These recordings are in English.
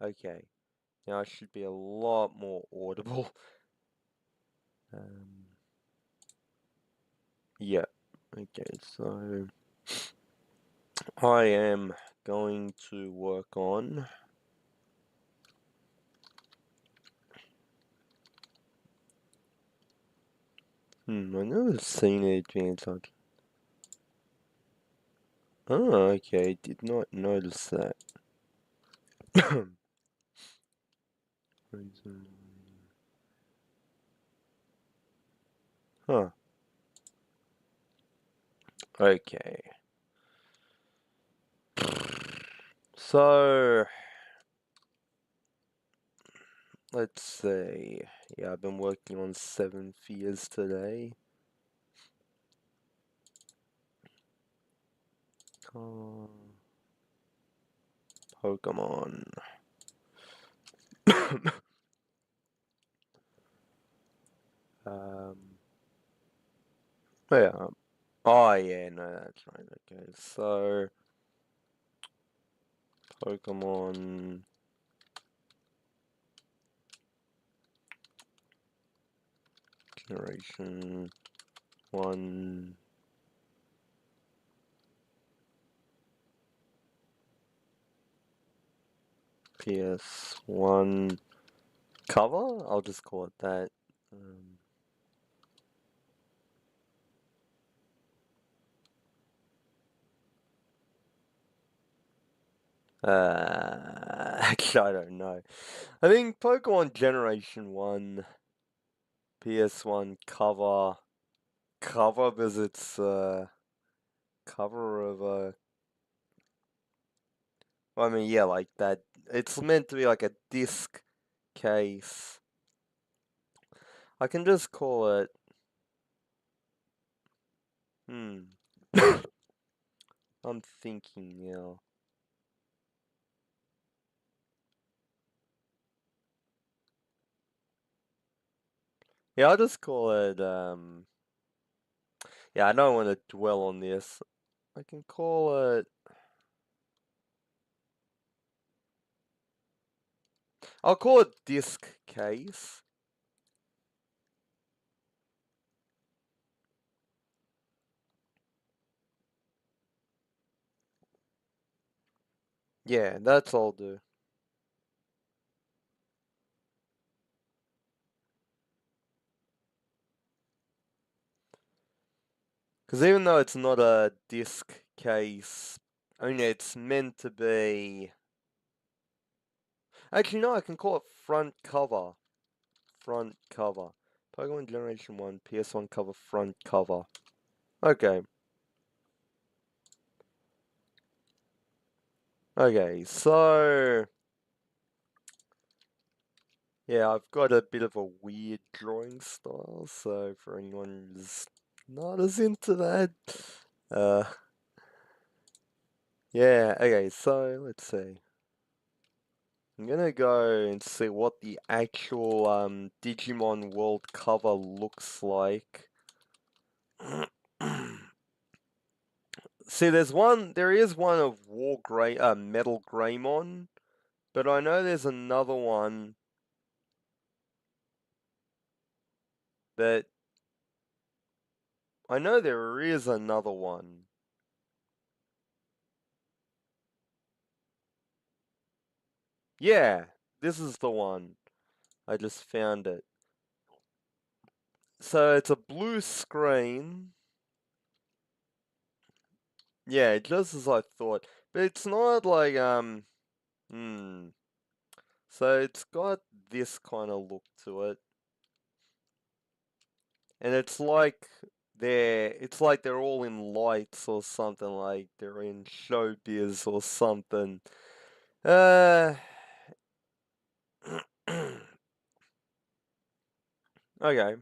Okay. Now I should be a lot more audible. Yeah. Okay, so I am going to work on I never seen an advanced art. Oh, okay, did not notice that. Huh. Okay. So, let's see. Yeah, I've been working on 7 fears today. Pokemon. Yeah. Oh, yeah, no, that's right. Okay, so Pokemon Generation 1. PS1 cover? I'll just call it that. Actually, I don't know. I think Pokemon Generation 1 PS1 cover because it's cover of a I mean yeah, like that it's meant to be like a disc case. I can just call it I'm thinking now. Yeah, I'll just call it yeah, I don't want to dwell on this. I can call it I'll call it disc case. Yeah, that's all I'll do. Because even though it's not a disc case, I mean, it's meant to be. Actually, no, I can call it front cover. Front cover. Pokemon Generation 1, PS1 cover, front cover. Okay. Okay, so. Yeah, I've got a bit of a weird drawing style, so for anyone who's not as into that. Uh. Yeah, okay, so let's see. I'm gonna go and see what the actual Digimon World cover looks like. See, there is one of Metal Greymon, but I know there's another one that I know there is another one. Yeah, this is the one. I just found it. So it's a blue screen. Yeah, just as I thought. But it's not like So it's got this kind of look to it. And it's like they're all in lights or something, like they're in showbiz or something. Okay.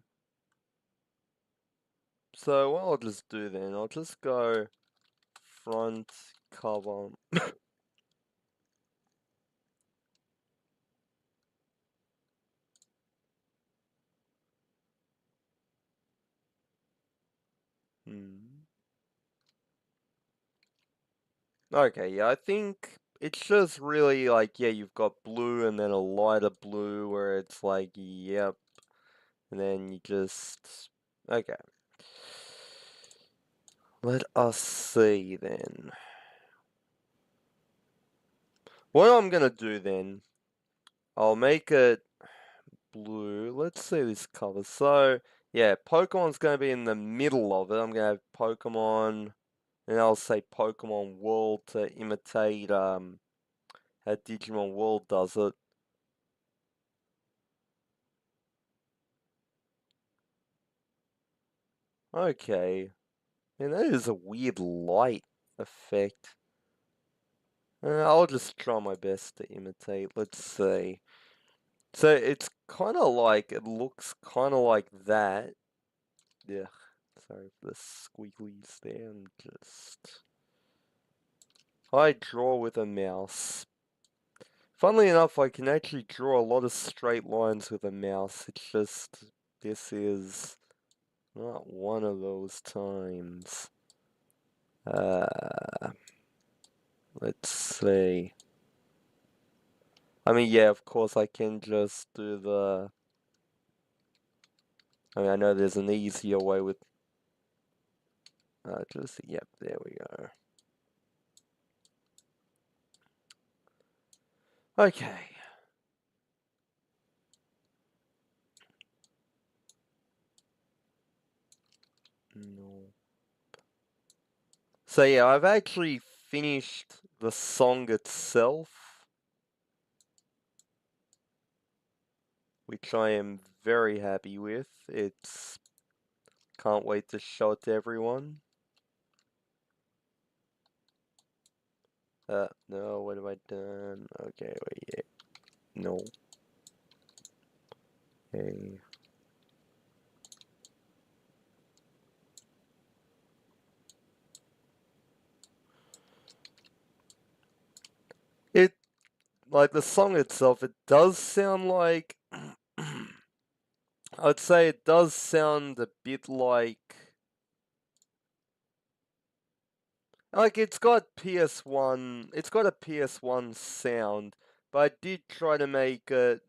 So what I'll just do then, I'll just go front cover. Okay, yeah, I think it's just really like, yeah, you've got blue and then a lighter blue where it's like, yep, and then you just, okay. Let us see then. What I'm gonna do then, I'll make it blue. Let's see this cover. So, yeah, Pokemon's gonna be in the middle of it. I'm gonna have Pokemon, and I'll say Pokemon World to imitate how Digimon World does it. Okay. And that is a weird light effect. I'll just try my best to imitate. Let's see. So it's kind of like, it looks kind of like that. Yeah. Sorry for the squigglies there. I'm just... I draw with a mouse. Funnily enough, I can actually draw a lot of straight lines with a mouse. It's just, this is not one of those times. Let's see. I mean, yeah, of course I can just do the... I mean, I know there's an easier way with... just, yep, there we go. Okay. No. So yeah, I've actually finished the song itself, which I am very happy with. It's... Can't wait to show it to everyone. No, what have I done? Okay, wait, yeah. No. Okay. It, like, the song itself, it does sound like... I'd say it does sound a bit like it's got PS1, it's got a PS1 sound, but I did try to make it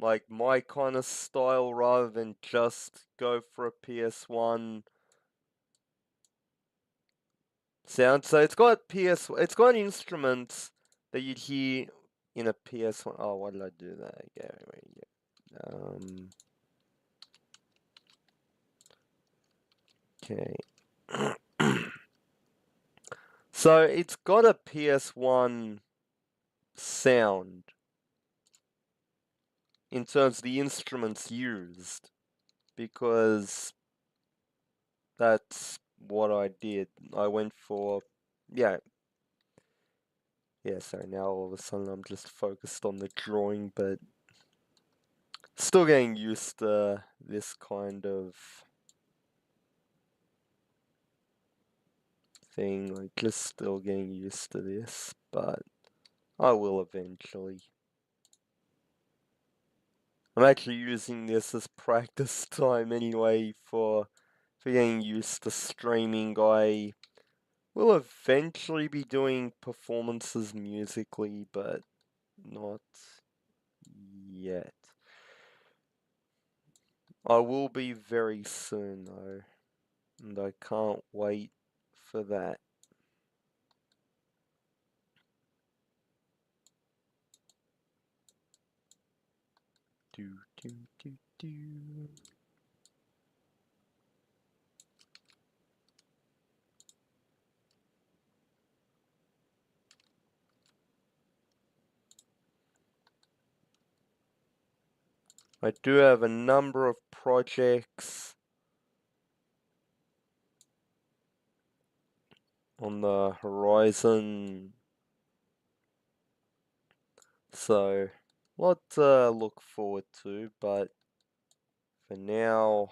like my kind of style rather than just go for a PS1 sound. So it's got instruments that you'd hear in a PS1. Oh, why did I do that? Yeah, wait, yeah. Okay. So it's got a PS1 sound in terms of the instruments used, because that's what I did. I went for, yeah, sorry, now all of a sudden I'm just focused on the drawing, but still getting used to this kind of thing, like just still getting used to this, but I will eventually. I'm actually using this as practice time anyway for getting used to streaming. I will eventually be doing performances musically, but not yet. I will be very soon though, and I can't wait for that. Do, do, do, do. I do have a number of projects on the horizon, so a lot to look forward to, but for now,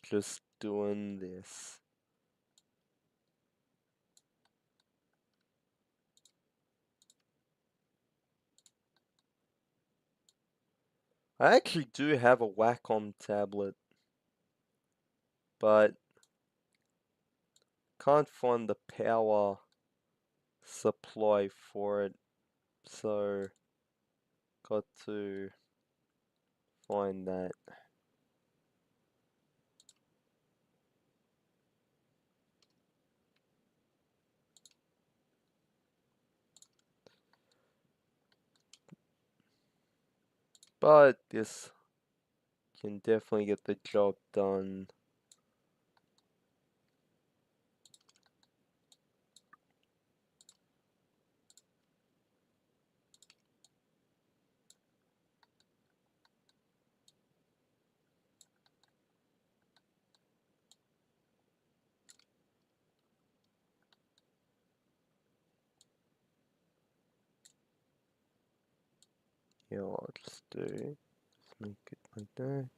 just doing this. I actually do have a Wacom tablet, but can't find the power supply for it, so got to find that. But this can definitely get the job done. Yeah, I'll just make it like that.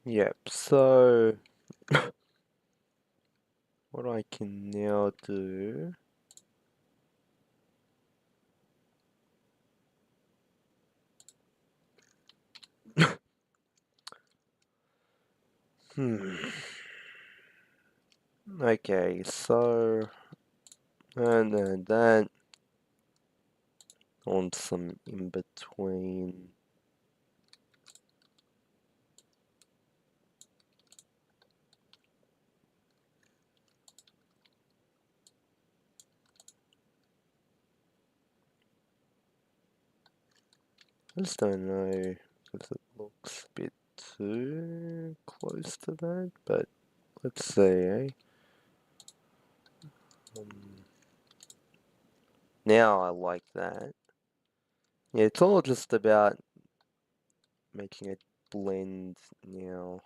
Yep, so what I can now do okay, so and then that on some in between. I just don't know because it looks a bit too close to that, but let's see, eh? Now I like that. Yeah, it's all just about making it blend now.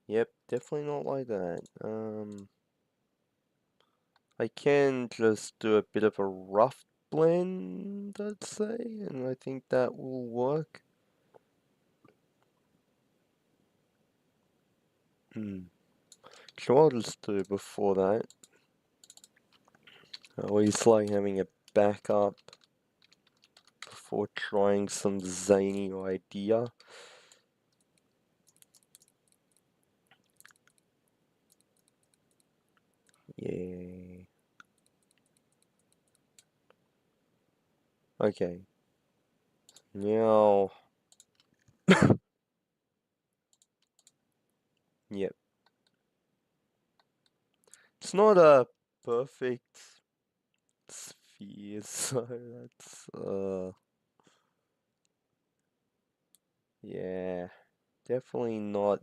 Yep, definitely not like that. I can just do a bit of a rough blend, I'd say, and I think that will work. So I'll just do before that. I always like having a backup before trying some zany idea. Yeah. Okay. Now. Yep. It's not a perfect sphere, so that's yeah. Definitely not.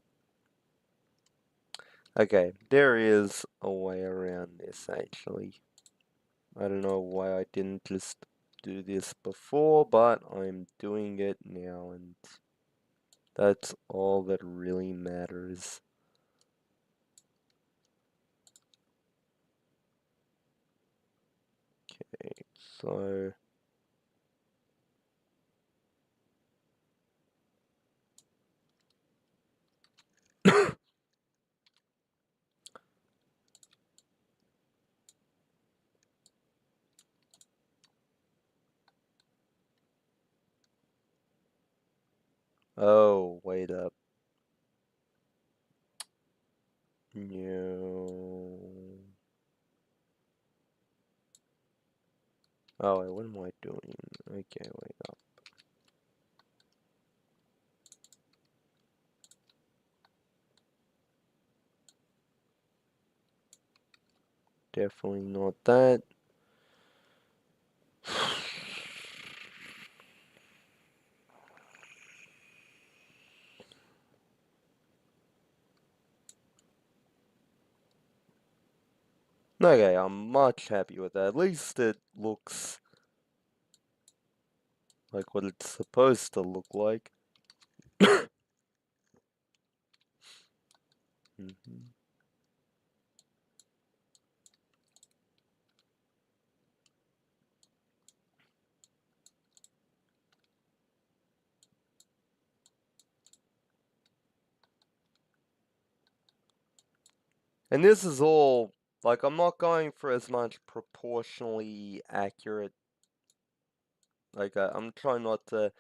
Okay, there is a way around this actually. I don't know why I didn't just do this before, but I'm doing it now, and that's all that really matters. Okay, so oh, wait up. No. Oh, wait, what am I doing? Okay, wait up. Definitely not that. Okay, I'm much happy with that. At least it looks like what it's supposed to look like. Mhm. And this is all, like, I'm not going for as much proportionally accurate. Like, I'm trying not to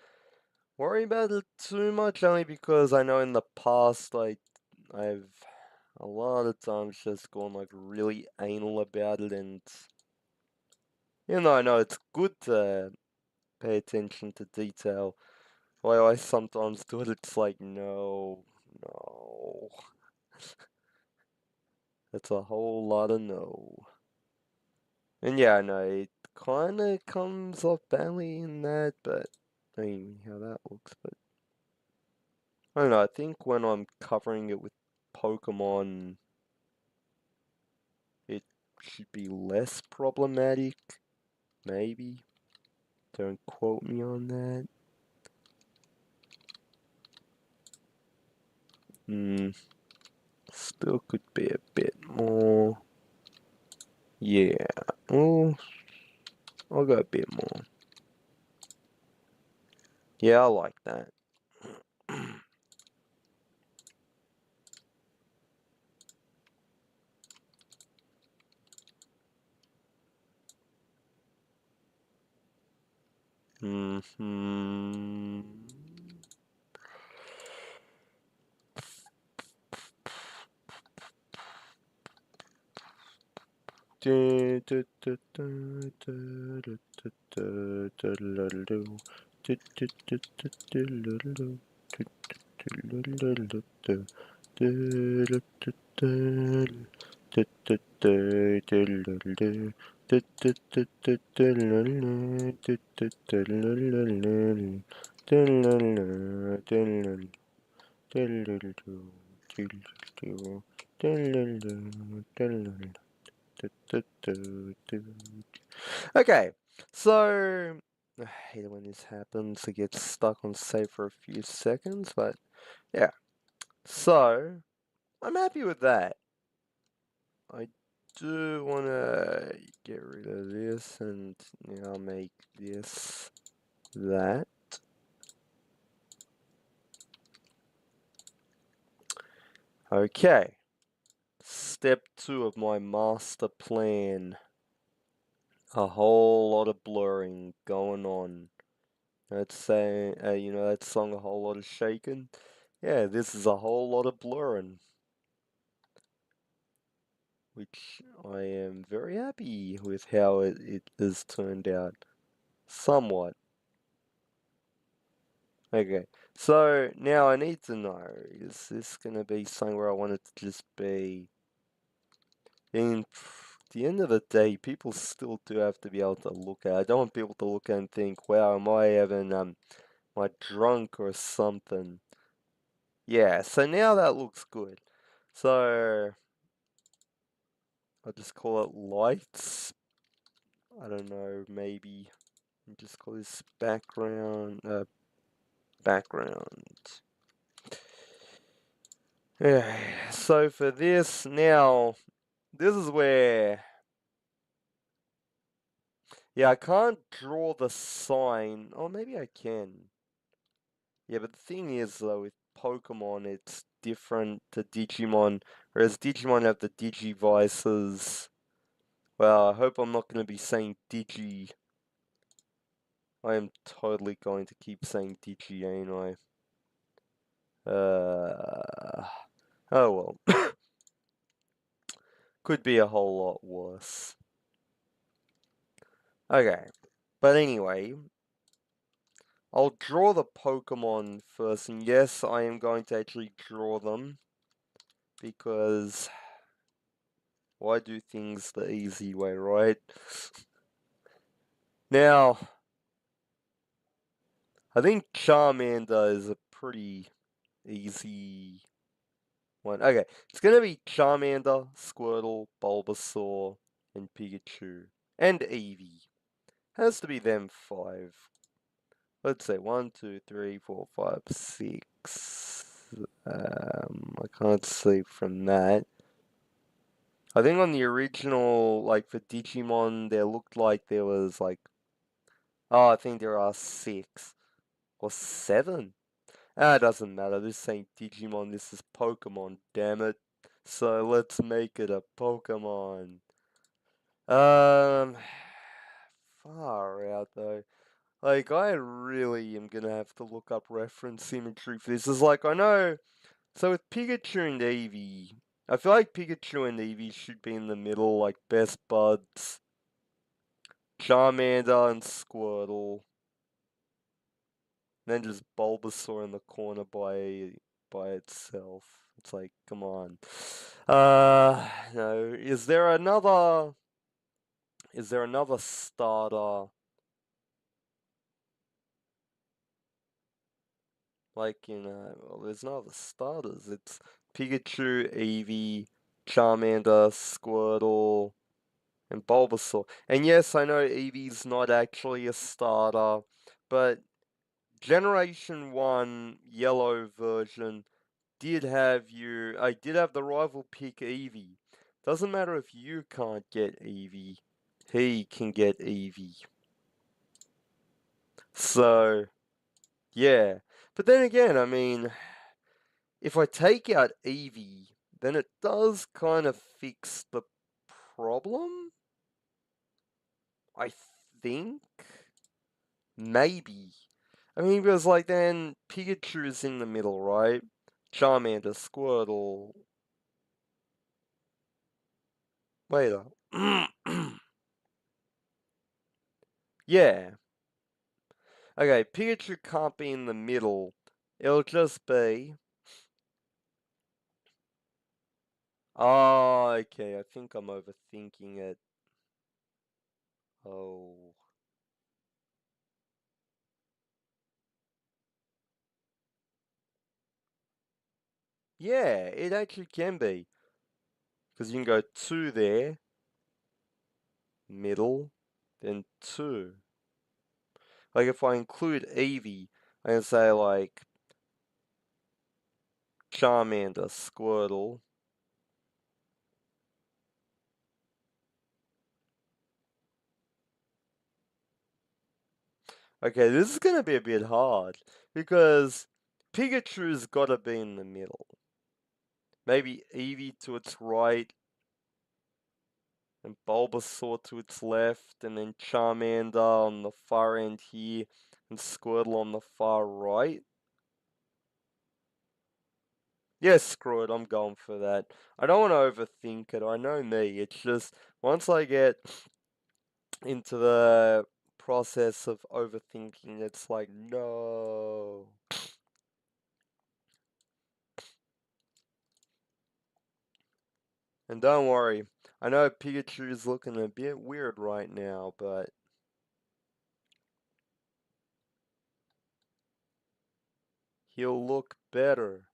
worry about it too much, only because I know in the past, like, I've a lot of times just gone, like, really anal about it, and, I know it's good to pay attention to detail. The way I sometimes do it, it's like, no, no. It's a whole lot of no. And yeah, I know it kind of comes off badly in that, but I mean, how that looks, but I don't know. I think when I'm covering it with Pokemon, it should be less problematic. Maybe. Don't quote me on that. Still could be a bit more. Yeah. Oh, I'll go a bit more. Yeah, I like that. Hmm. Okay, so I hate it when this happens. It gets stuck on save for a few seconds, but yeah. So I'm happy with that. I do want to get rid of this and now make this that. Okay. Step 2 of my master plan. A whole lot of blurring going on. That's saying, that song, A Whole Lot of Shaking. Yeah, this is a whole lot of blurring, which I am very happy with how it has turned out. Somewhat. Okay, so now I need to know, is this going to be something where I want it to just be... In the end of the day, people still do have to be able to look at it. I don't want people to look at it and think, wow, am I having, am I drunk or something? Yeah, so now that looks good. So, I'll just call it lights. I don't know, maybe just call this background. Yeah, so for this, now, this is where, yeah, I can't draw the sign. Oh, maybe I can. Yeah, but the thing is, though, with Pokemon, it's different to Digimon, whereas Digimon have the Digivices. Well, I hope I'm not going to be saying Digi. I am totally going to keep saying Digi, ain't I? Oh well. Could be a whole lot worse. Okay. But anyway, I'll draw the Pokemon first, and yes, I am going to actually draw them, because Why do things the easy way, right? Now, I think Charmander is a pretty easy one. Okay, it's gonna be Charmander, Squirtle, Bulbasaur, and Pikachu. And Eevee. Has to be them 5. Let's say 1, 2, 3, 4, 5, 6. I can't see from that. I think on the original, like for Digimon, there looked like there was like, oh, I think there are 6 or 7. Ah, it doesn't matter. This ain't Digimon, this is Pokemon, damn it. So let's make it a Pokemon. Um, far out though. Like, I really am gonna have to look up reference imagery for this. It's like, I know, so with Pikachu and Eevee, I feel like Pikachu and Eevee should be in the middle, like best buds. Charmander and Squirtle. Then just Bulbasaur in the corner by itself. It's like, come on. No. Is there another starter? Like, well, there's no other starters. It's Pikachu, Eevee, Charmander, Squirtle, and Bulbasaur. And yes, I know Eevee's not actually a starter, but Generation 1 yellow version I did have the rival pick Eevee. Doesn't matter if you can't get Eevee, he can get Eevee. So, yeah. But then again, I mean, if I take out Eevee, then it does kind of fix the problem? I think? Maybe. I mean, because like then Pikachu's in the middle, right? Charmander, Squirtle. Wait up. Yeah. Okay, Pikachu can't be in the middle. It'll just be. Oh, okay. I think I'm overthinking it. Oh. Yeah, it actually can be. Because you can go 2 there, middle, then 2. Like if I include Eevee, I can say like Charmander, Squirtle. Okay, this is gonna be a bit hard because Pikachu's gotta be in the middle. Maybe Eevee to its right and Bulbasaur to its left, and then Charmander on the far end here, and Squirtle on the far right. Yeah, screw it, I'm going for that. I don't want to overthink it, I know me, it's just, once I get into the process of overthinking, it's like, no. And don't worry, I know Pikachu is looking a bit weird right now, but he'll look better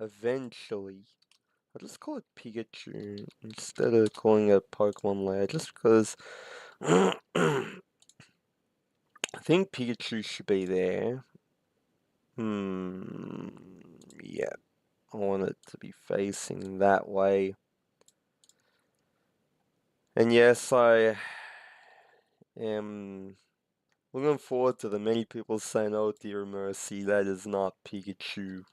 eventually. I'll just call it Pikachu instead of calling it Pokemon Lair, just because I think Pikachu should be there. Yeah, I want it to be facing that way. And yes, I am looking forward to the many people saying, oh dear mercy, that is not Pikachu.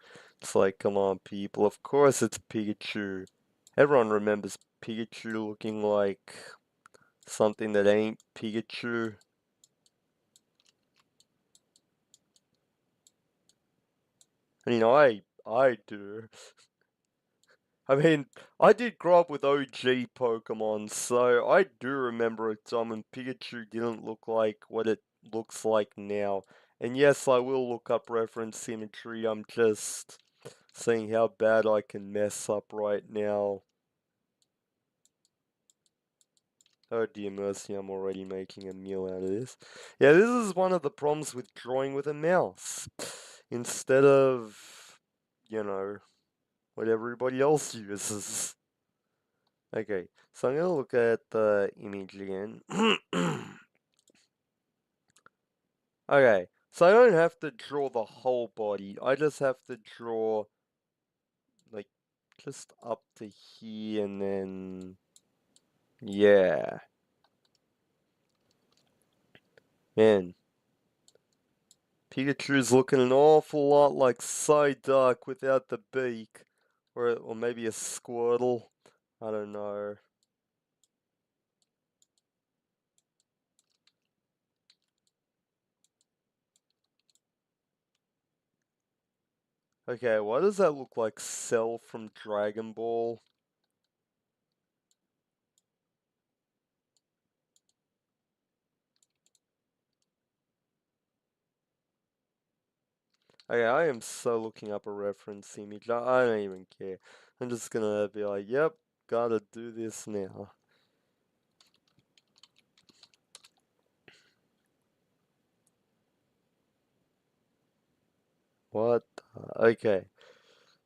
It's like, come on people, of course it's Pikachu. Everyone remembers Pikachu looking like something that ain't Pikachu. I mean, I do. I mean, I did grow up with OG Pokemon, so I do remember a time when Pikachu didn't look like what it looks like now. And yes, I will look up reference symmetry, I'm just seeing how bad I can mess up right now. Oh dear mercy, I'm already making a meal out of this. Yeah, this is one of the problems with drawing with a mouse. Instead of, you know, what everybody else uses. Okay, so I'm gonna look at the image again. Okay, so I don't have to draw the whole body. I just have to draw, like, just up to here and then, yeah. Man, Pikachu's looking an awful lot like Psyduck without the beak. Or maybe a Squirtle. I don't know. Okay, why does that look like Cell from Dragon Ball? Okay, I am so looking up a reference image. I don't even care. I'm just gonna be like, yep, gotta do this now. What? Okay.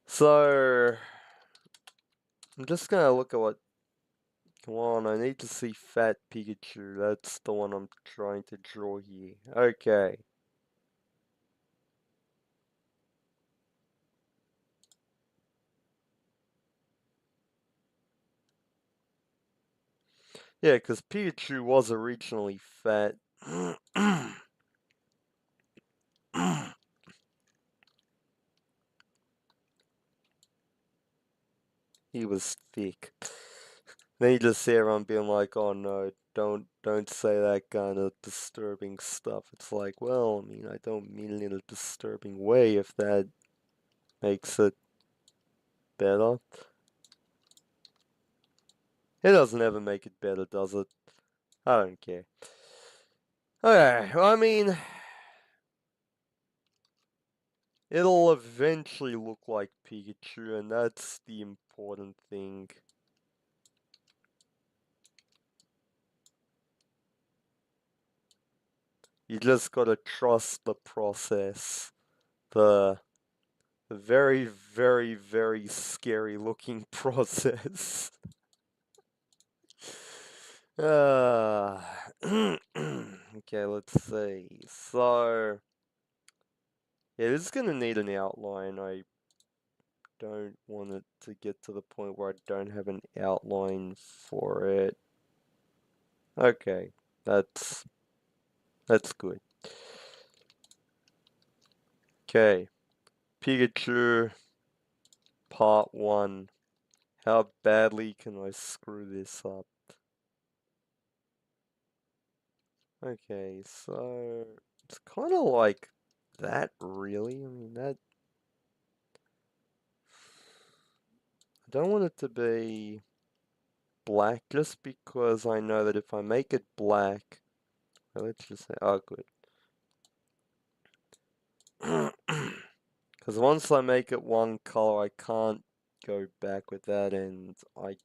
So, I'm just gonna look at what. Come on, I need to see Fat Pikachu. That's the one I'm trying to draw here. Okay. Yeah, because Pikachu was originally fat. He was thick. Then you just see everyone being like, "Oh no, don't say that kind of disturbing stuff." It's like, well, I mean, I don't mean it in a disturbing way. If that makes it better, it doesn't ever make it better, does it? I don't care. Okay, well, I mean, it'll eventually look like Pikachu, and that's the important thing. You just gotta trust the process. The very, very, very scary looking process. Uh, okay, let's see. So, yeah, this is gonna need an outline. I don't want it to get to the point where I don't have an outline for it. Okay, that's good. Okay, Pikachu Part 1. How badly can I screw this up? Okay, so it's kind of like that, really. I mean, that. I don't want it to be black just because I know that if I make it black, well, let's just say, oh, good. Because once I make it one color, I can't go back with that, and I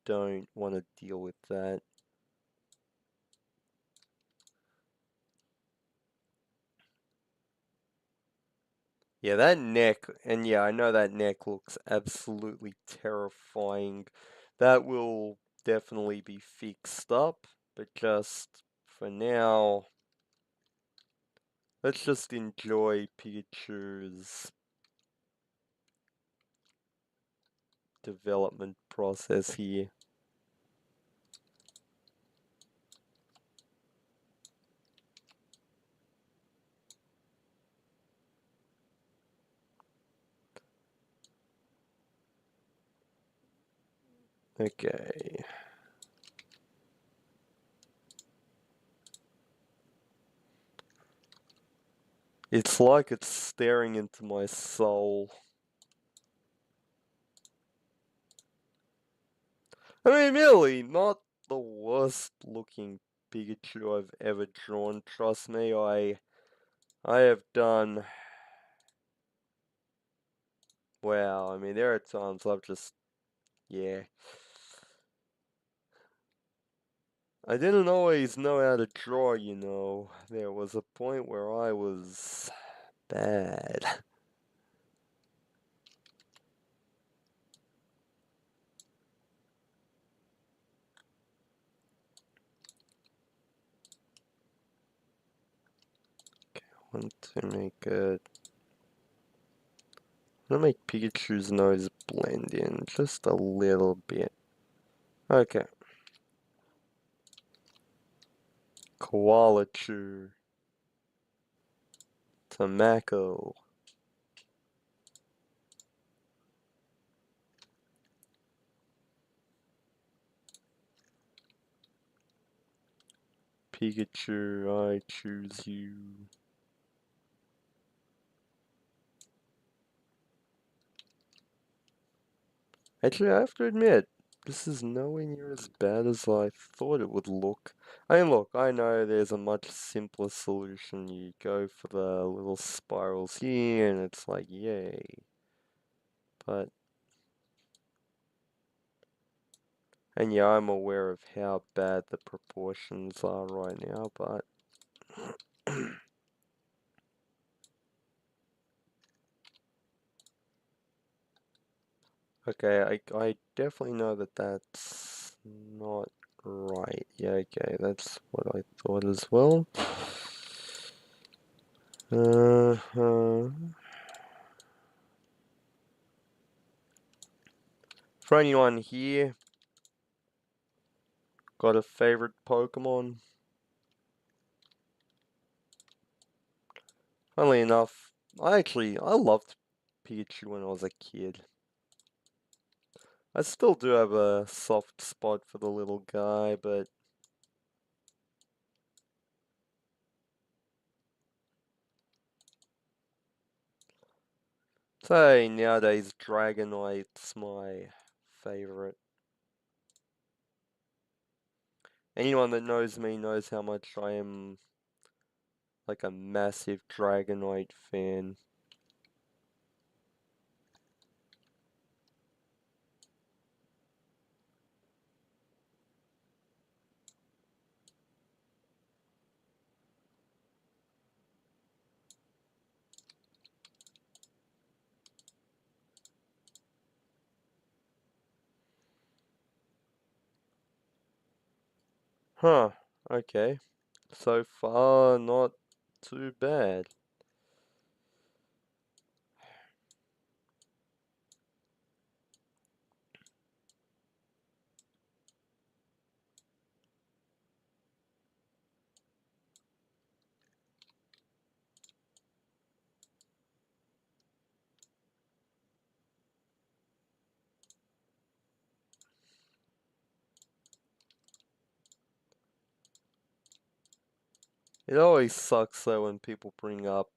don't want to deal with that. Yeah, that neck, and yeah, I know that neck looks absolutely terrifying. That will definitely be fixed up, but just for now, let's just enjoy Pikachu's development process here. Okay. It's like it's staring into my soul. I mean, really, not the worst looking Pikachu I've ever drawn. Trust me, I have done. Wow, I mean, there are times I've just, yeah. I didn't always know how to draw, you know. There was a point where I was bad. Want to make it. I'm gonna make Pikachu's nose blend in just a little bit. Okay. Koala Chew. Tamako. Pikachu, I choose you. Actually, I have to admit, this is nowhere near as bad as I thought it would look. I mean, look, I know there's a much simpler solution. You go for the little spirals here, and it's like, yay. But, and yeah, I'm aware of how bad the proportions are right now, but... Okay, I definitely know that that's not right. Yeah, okay, that's what I thought as well. Uh-huh. For anyone here, got a favorite Pokemon? Funnily enough, I loved Pikachu when I was a kid. I still do have a soft spot for the little guy, but say nowadays Dragonite's my favorite. Anyone that knows me knows how much I am like a massive Dragonite fan. Huh, okay. So far, not too bad. It always sucks though when people bring up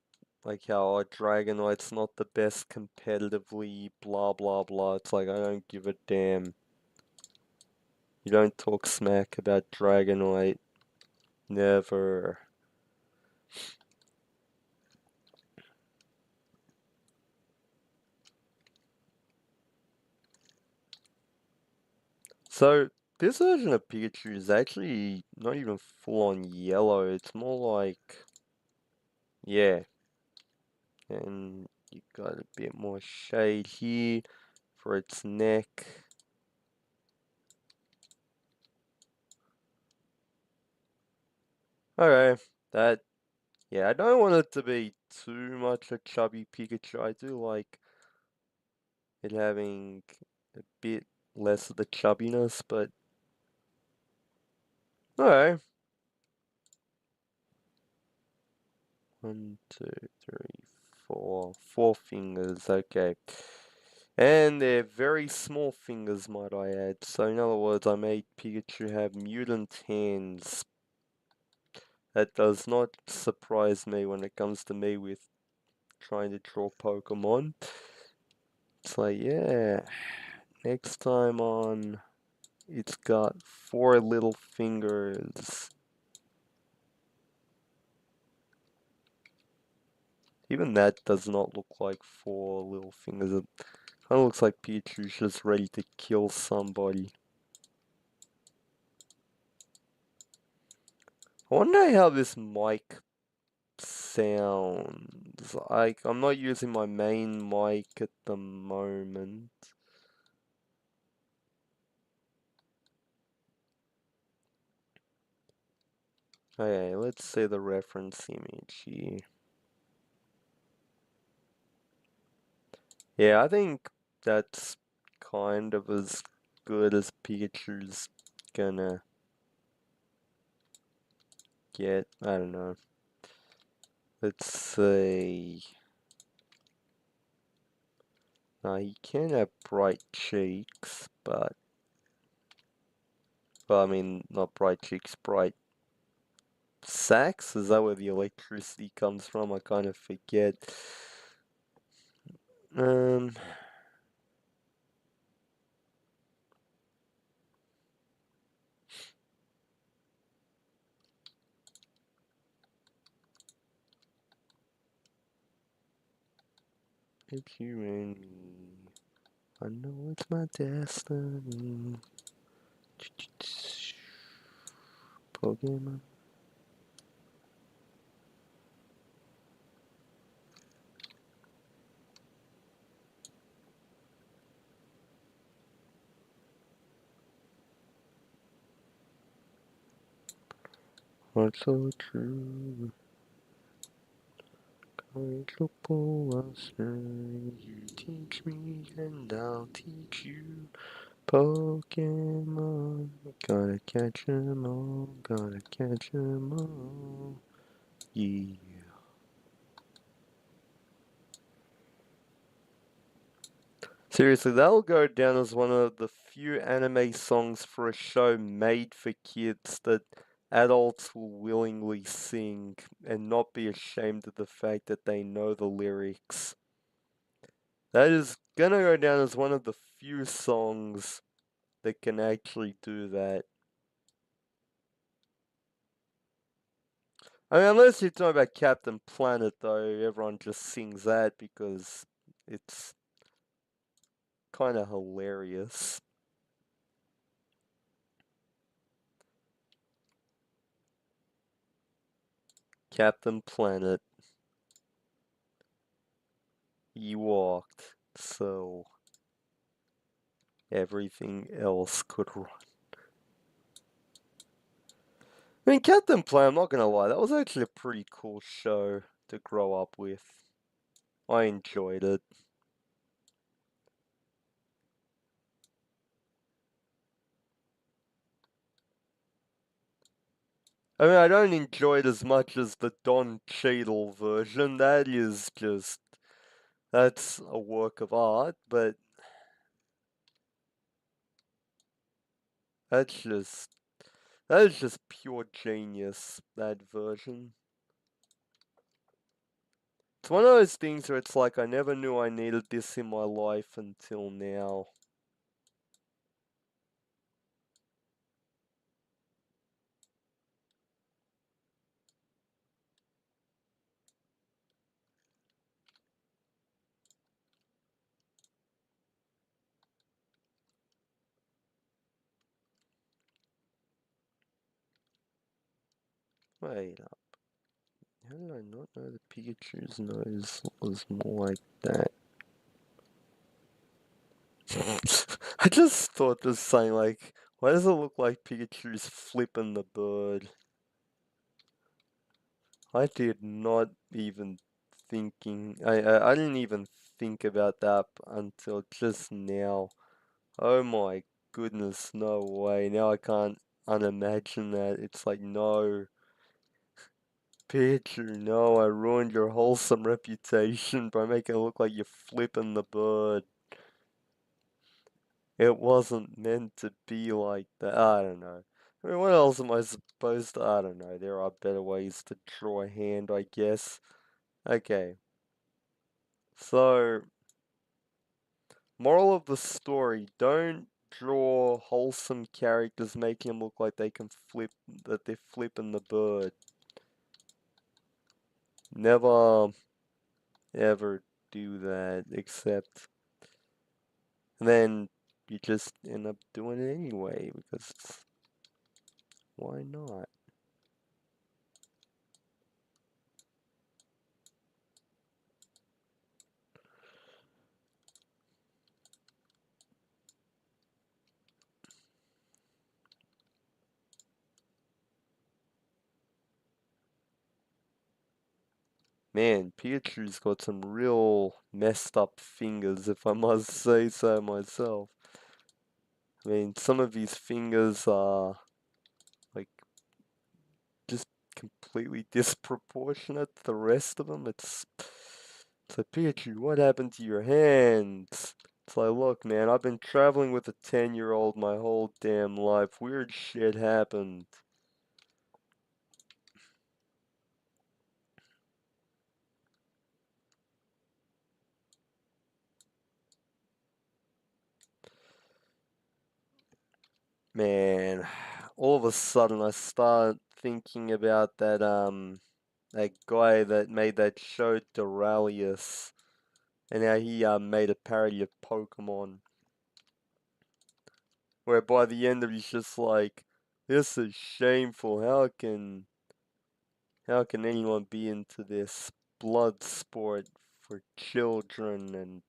like how Dragonite's not the best competitively, blah blah blah. It's like I don't give a damn. You don't talk smack about Dragonite. Never. So this version of Pikachu is actually not even full on yellow. It's more like, yeah. And you got a bit more shade here for its neck. Okay, that, yeah, I don't want it to be too much a chubby Pikachu. I do like it having a bit less of the chubbiness, but alright. 1, 2, 3, 4. 4 fingers, okay. And they're very small fingers, might I add. So in other words, I made Pikachu have mutant hands. That does not surprise me when it comes to me with trying to draw Pokemon. It's like, yeah, next time on, it's got 4 little fingers. Even that does not look like 4 little fingers. It kind of looks like Pikachu's just ready to kill somebody. I wonder how this mic sounds. Like, I'm not using my main mic at the moment. Okay, let's see the reference image here. Yeah, I think that's kind of as good as Pikachu's gonna get. I don't know. Let's see. Now, he can have bright cheeks, but... Well, I mean, not bright cheeks, bright sacks? Is that where the electricity comes from? I kind of forget. Um... If you and me, I know it's my destiny. Pokemon. What's so true? Unbreakable you teach me and I'll teach you. Pokemon, gotta catch 'em all, gotta catch 'em all. Yeah. Seriously, that'll go down as one of the few anime songs for a show made for kids that adults will willingly sing and not be ashamed of the fact that they know the lyrics. That is gonna go down as one of the few songs that can actually do that. I mean, unless you're talking about Captain Planet, though, everyone just sings that because it's kind of hilarious. Captain Planet, he walked, so everything else could run. I mean, Captain Planet, I'm not gonna lie, that was actually a pretty cool show to grow up with. I enjoyed it. I mean, I don't enjoy it as much as the Don Cheadle version. That is just, that's a work of art, but that's just, that is just pure genius, that version. It's one of those things where it's like, I never knew I needed this in my life until now. Wait up. How did I not know that Pikachu's nose was more like that? I just thought this saying like, why does it look like Pikachu's flipping the bird? I did not even I didn't even think about that until just now. Oh my goodness, no way. Now I can't unimagine that. It's like, no, Pikachu, no, I ruined your wholesome reputation by making it look like you're flipping the bird. It wasn't meant to be like that. I don't know. I mean, what else am I supposed to? I don't know. There are better ways to draw a hand, I guess. Okay. So, moral of the story, don't draw wholesome characters making them look like they can flip, that they're flipping the bird. Never, ever do that, except, and then you just end up doing it anyway, because why not? Man, Pikachu's got some real messed up fingers, if I must say so myself. I mean, some of his fingers are like just completely disproportionate to the rest of them. It's like, Pikachu, what happened to your hands? It's like, look, man, I've been traveling with a 10-year-old my whole damn life. Weird shit happened. Man, all of a sudden I start thinking about that guy that made that show Duralius and how he made a parody of Pokemon where by the end of it he's just like, this is shameful. How can anyone be into this blood sport for children? And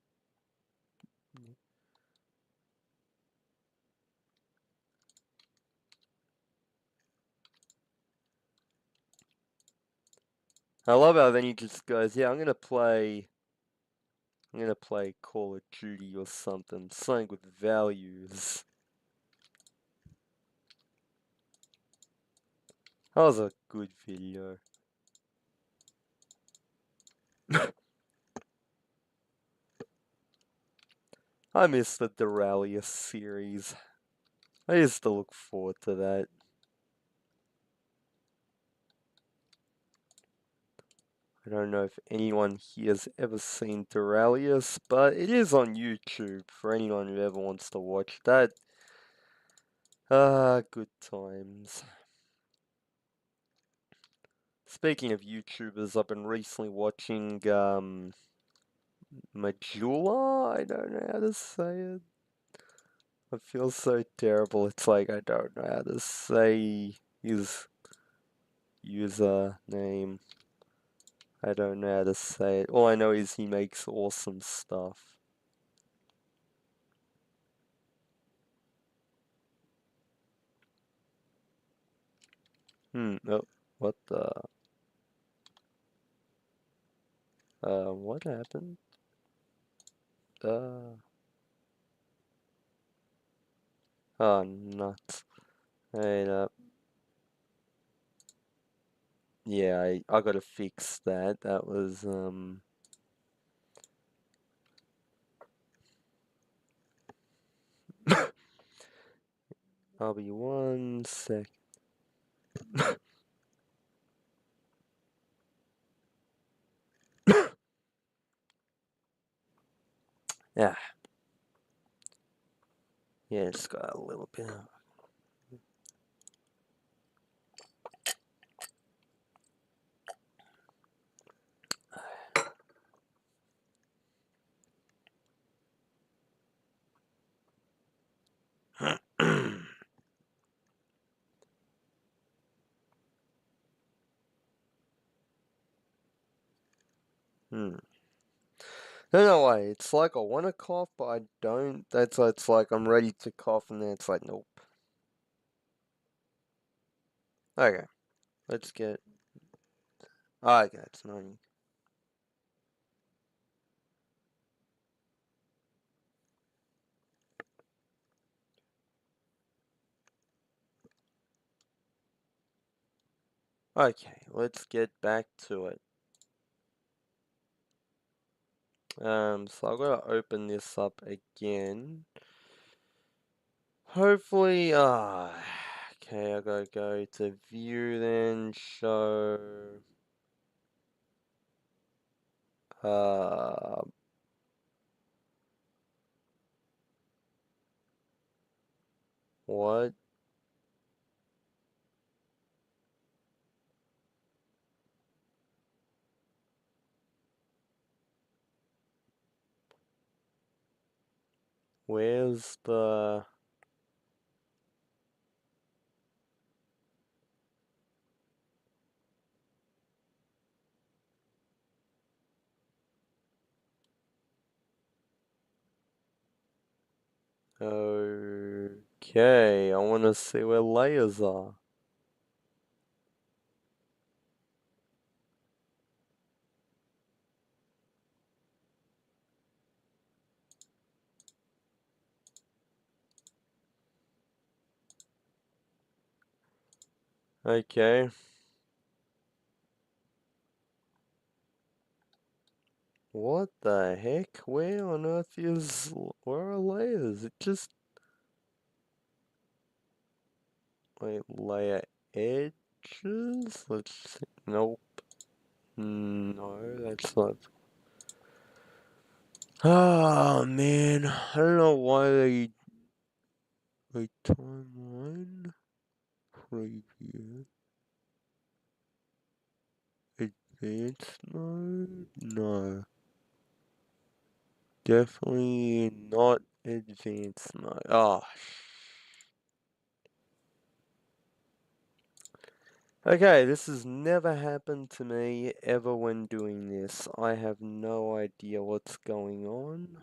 I love how then he just goes, yeah, I'm gonna play Call of Duty or something with values. That was a good video. I miss the Duralius series. I used to look forward to that. I don't know if anyone here has ever seen Duralius, but it is on YouTube for anyone who ever wants to watch that. Good times. Speaking of YouTubers, I've been recently watching Majula. I don't know how to say it. I feel so terrible. It's like I don't know how to say his username. I don't know how to say it. All I know is he makes awesome stuff. Oh, what the? What happened? Oh, nuts. Wait up. Yeah, I gotta fix that. That was, I'll be 1 sec. Yeah, yeah, it's got a little bit of... Hmm. No, wait. It's like I want to cough, but I don't. It's like I'm ready to cough, and then it's like, nope. Okay, let's get... Okay, it's 90. Okay, let's get back to it. So I've got to open this up again. Hopefully, okay, I gotta go to view then, show, uh, what? Where's the... Okay, I wanna see where layers are. Okay. What the heck? Where on earth where are layers? It just, wait, layer edges? Let's see. Nope. No, that's not. Oh man, I don't know why timeline, preview, advanced mode? No. Definitely not advanced mode. Oh, okay, this has never happened to me ever when doing this. I have no idea what's going on.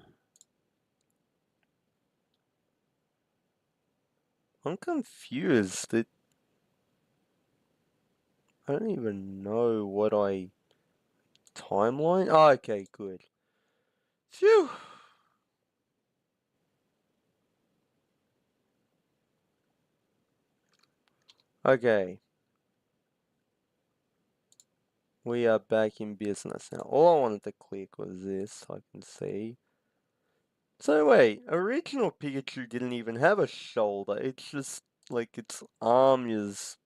I'm confused. I don't even know what timeline? Oh, okay, good. Phew! Okay, we are back in business now. All I wanted to click was this, I can see. So wait, original Pikachu didn't even have a shoulder. It's just like its arm is.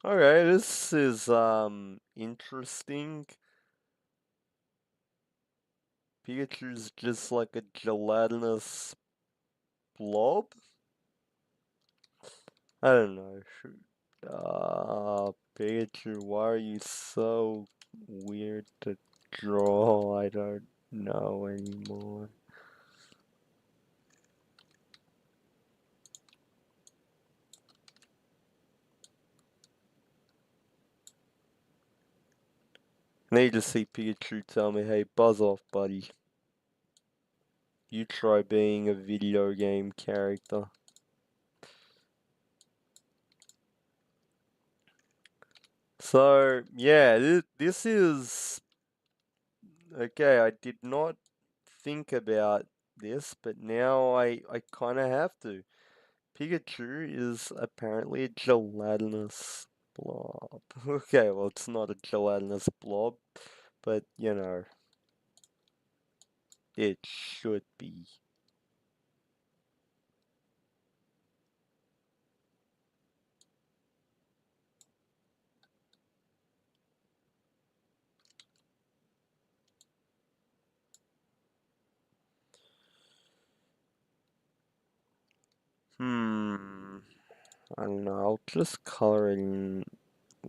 Okay, this is interesting. Pikachu's just like a gelatinous blob. I don't know. Pikachu, why are you so weird to draw? I don't know anymore. Need to see Pikachu tell me, hey, buzz off, buddy. You try being a video game character. So, yeah, this is... Okay, I did not think about this, but now I kind of have to. Pikachu is apparently a gelatinous blob. Okay, well, it's not a gelatinous blob, but, you know, it should be. I don't know, I'll just color it in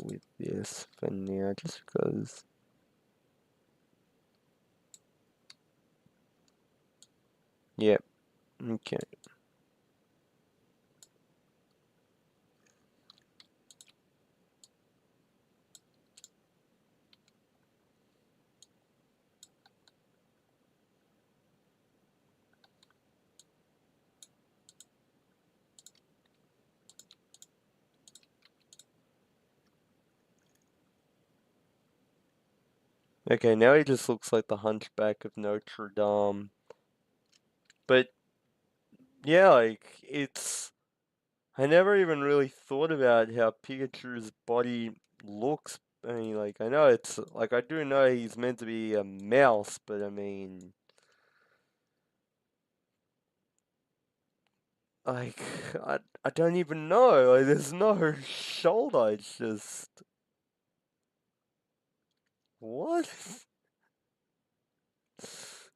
with this for now, just because. Yep, okay. Okay, now he just looks like the Hunchback of Notre Dame. But, yeah, like, it's... I never even really thought about how Pikachu's body looks. I mean, like, I know it's... Like, I do know he's meant to be a mouse, but I mean... Like, I don't even know. Like, there's no shoulder, it's just... What?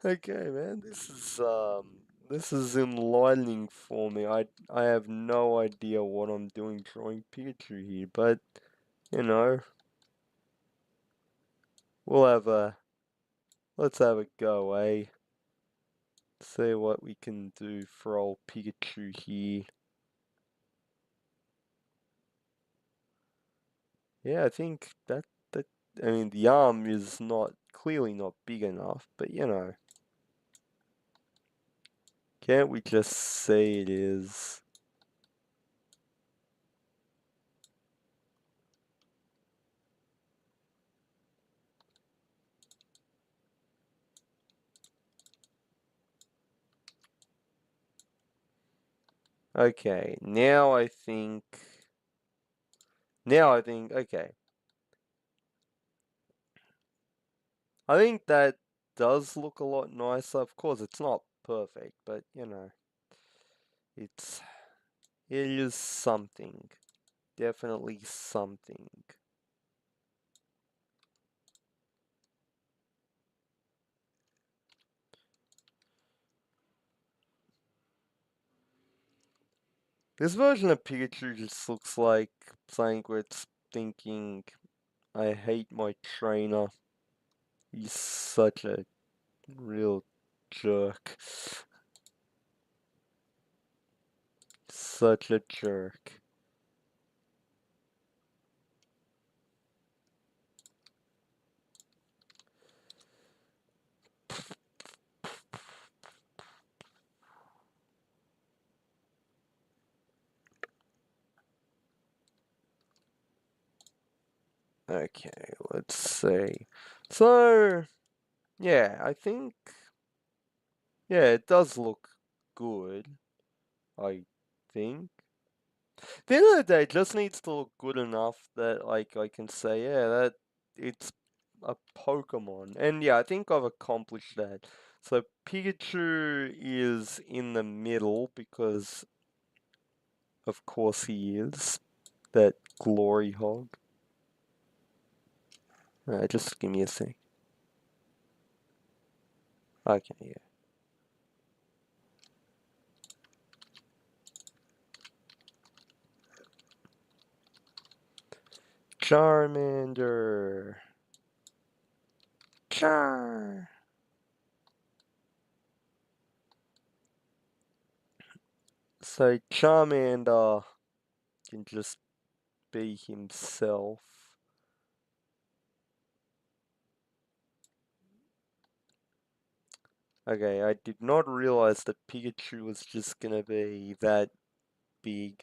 Okay, man, this is enlightening for me. I have no idea what I'm doing drawing Pikachu here, but you know, we'll have a let's have a go, eh? See what we can do for old Pikachu here. Yeah, I think that I mean the arm is not clearly not big enough, but you know, can't we just say it is? Okay, okay. I think that does look a lot nicer. Of course, it's not perfect, but you know, it's it is something. Definitely something. This version of Pikachu just looks like something where it's thinking, I hate my trainer. He's such a real jerk. Such a jerk. Okay, let's see. So, yeah, I think, yeah, it does look good, I think. At the end of the day, it just needs to look good enough that, like, I can say, yeah, that it's a Pokemon. And yeah, I think I've accomplished that. So Pikachu is in the middle because, of course, he is. That glory hog. Just give me a sec. Okay, yeah. Charmander. Char. So Charmander can just be himself. Okay, I did not realize that Pikachu was just gonna be that big.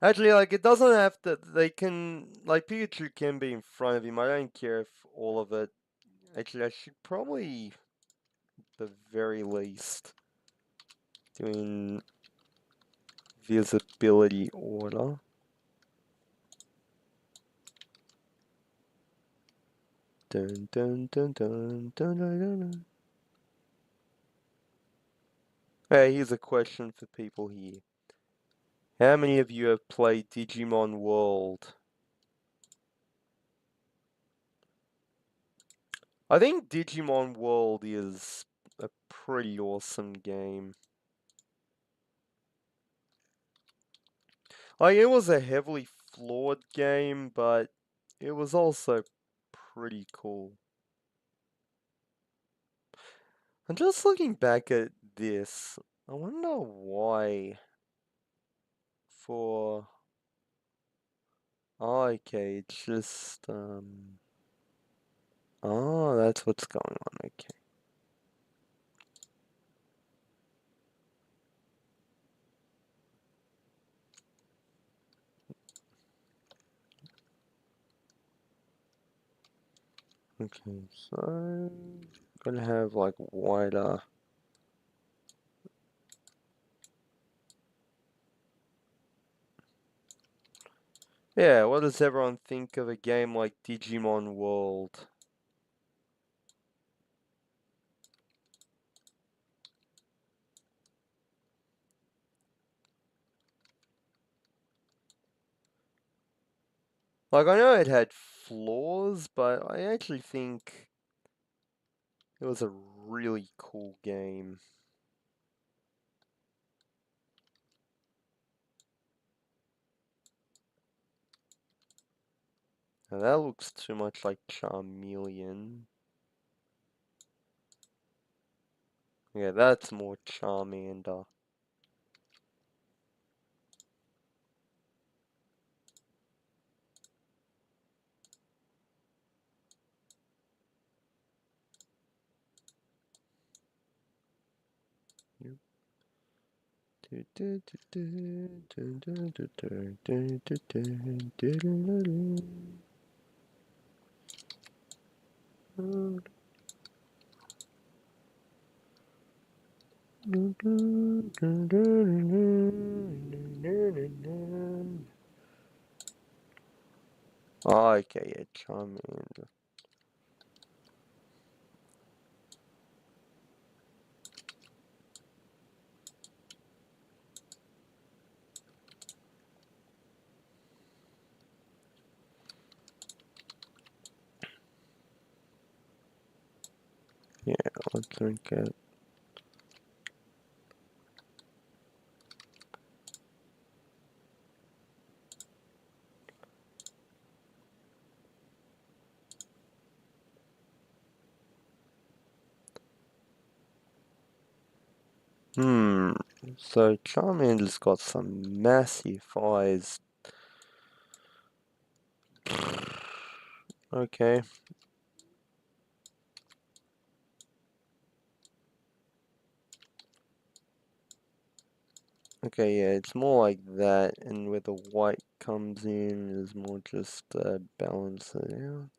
Actually, like, it doesn't have to, they can, like, Pikachu can be in front of him. I don't care if all of it. Actually, I should probably, the very least, doing visibility order. Dun dun dun dun dun dun dun dun. Hey, here's a question for people here. How many of you have played Digimon World? I think Digimon World is a pretty awesome game. Like, it was a heavily flawed game, but it was also pretty cool. I'm just looking back at this. I wonder why for... Oh, okay, it's just, Oh, that's what's going on, okay. Okay, so... Gonna have, like, wider... Yeah, what does everyone think of a game like Digimon World? Like, I know it had flaws, but I actually think it was a really cool game. Now that looks too much like Charmeleon. Yeah, that's more Charmander. Oh, okay, yeah, Charmander. Yeah, let's drink it. So Charmander's got some massive eyes. Okay. Okay, yeah, it's more like that, and where the white comes in is more just balance it out.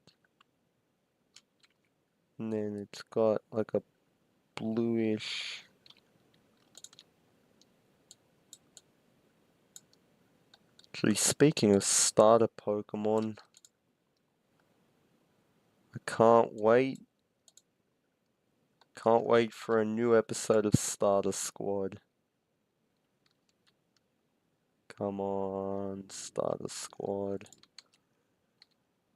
And then it's got like a bluish. Actually, speaking of starter Pokemon, I can't wait. Can't wait for a new episode of Starter Squad. Come on, Starter Squad.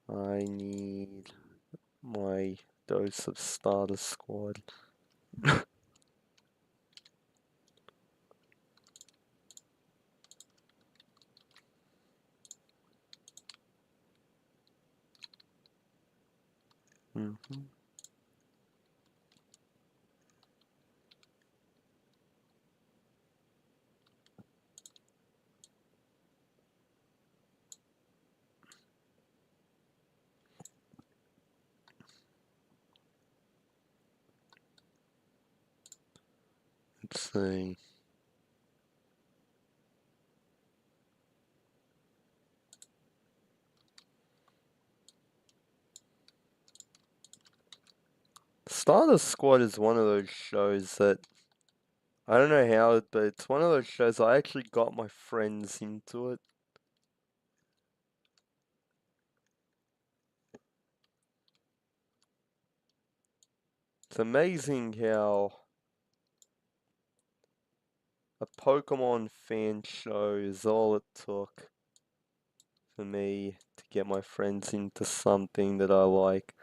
I need my dose of Starter Squad. Mm-hmm. Let's see. Starter Squad is one of those shows that I don't know how, but it's one of those shows I actually got my friends into it. It's amazing how a Pokemon fan show is all it took for me to get my friends into something that I like.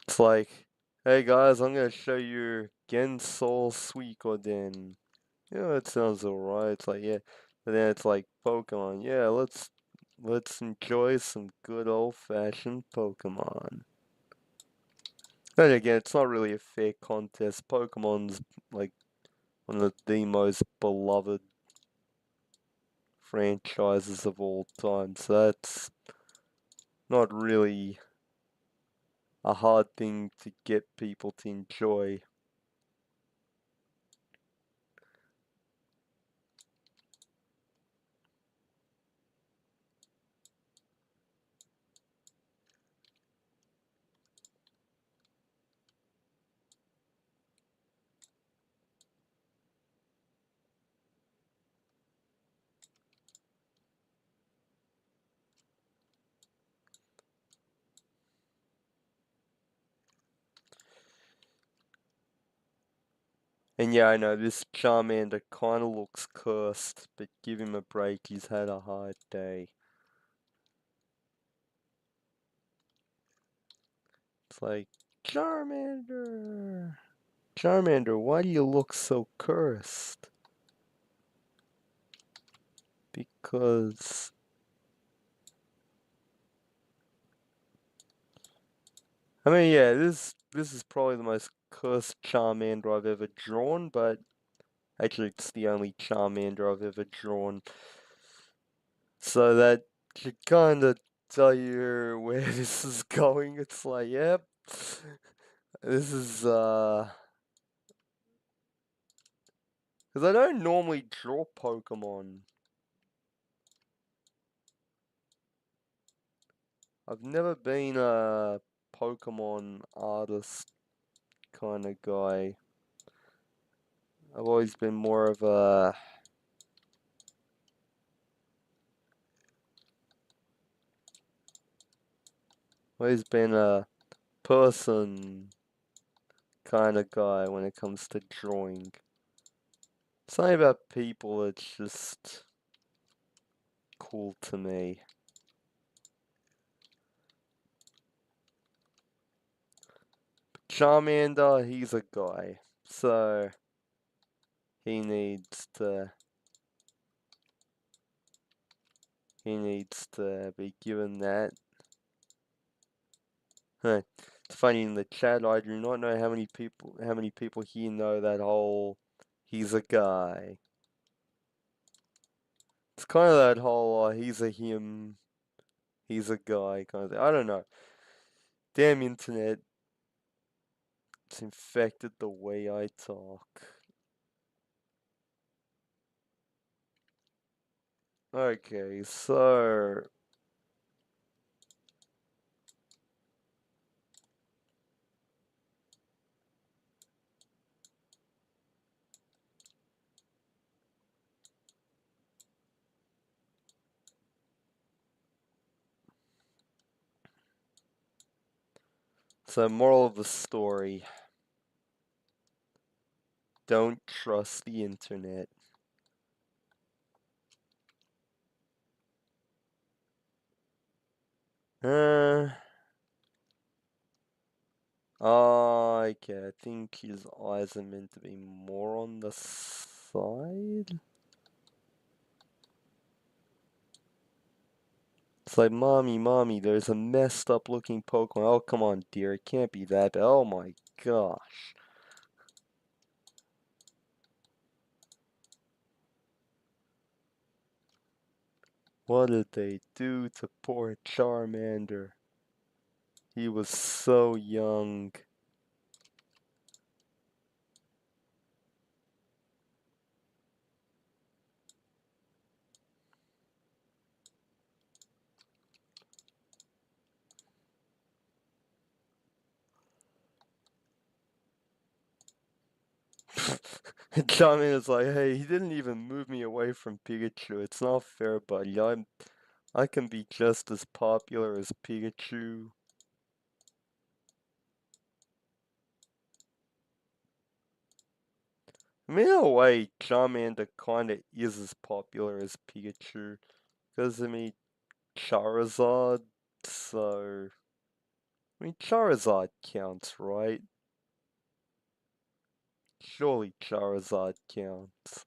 It's like, hey guys, I'm gonna show you Gensoul Suikoden. Yeah, that sounds alright. It's like, yeah, but then it's like Pokemon. Yeah, let's enjoy some good old-fashioned Pokemon. And again, it's not really a fair contest. Pokemon's like one of the most beloved franchises of all time, so that's not really a hard thing to get people to enjoy. And yeah, I know this Charmander kind of looks cursed, but give him a break, he's had a hard day. It's like, Charmander! Charmander, why do you look so cursed? Because... I mean, yeah, this is probably the most cursed Charmander I've ever drawn, but actually it's the only Charmander I've ever drawn. So that should kind of tell you where this is going. It's like, yep, this is, because I don't normally draw Pokemon. I've never been a Pokemon artist kind of guy. I've always been more of a always been a person kind of guy when it comes to drawing. Something about people that's just cool to me. Charmander, he's a guy, so he needs to be given that. Huh. It's funny in the chat. I do not know how many people here know that whole he's a guy. It's kind of that whole he's a him, he's a guy kind of thing. I don't know. Damn internet. It's infected the way I talk. Okay, so moral of the story. Don't trust the internet. Uh okay, I think his eyes are meant to be more on the side. It's like, mommy, there's a messed up looking Pokemon. Oh, come on, dear, it can't be that bad. Oh my gosh. What did they do to poor Charmander? He was so young. Charmander's like, hey, he didn't even move me away from Pikachu. It's not fair, buddy. I can be just as popular as Pikachu. I mean, in a way, Charmander kinda is as popular as Pikachu. Because, I mean, Charizard, so... I mean, Charizard counts, right? Surely Charizard counts.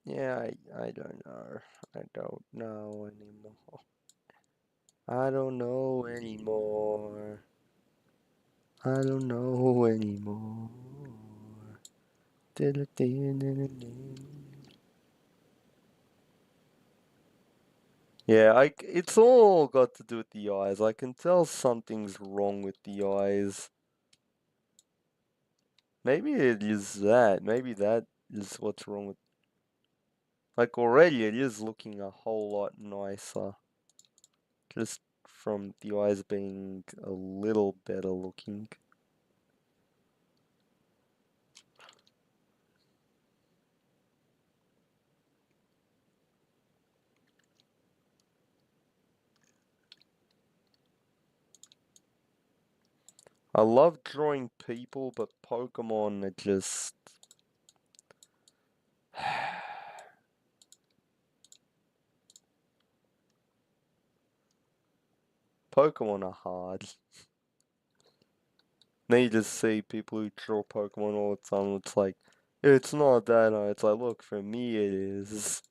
Yeah, I don't know. I don't know anymore. I don't know anymore. I don't know anymore. Yeah, it's all got to do with the eyes. I can tell something's wrong with the eyes. Maybe it is that. Maybe that is what's wrong with... Like, already it is looking a whole lot nicer. Just from the eyes being a little better looking. I love drawing people, but Pokemon are just... Pokemon are hard. Then you just see people who draw Pokemon all the time, it's like, it's not that hard. It's like, look, for me it is.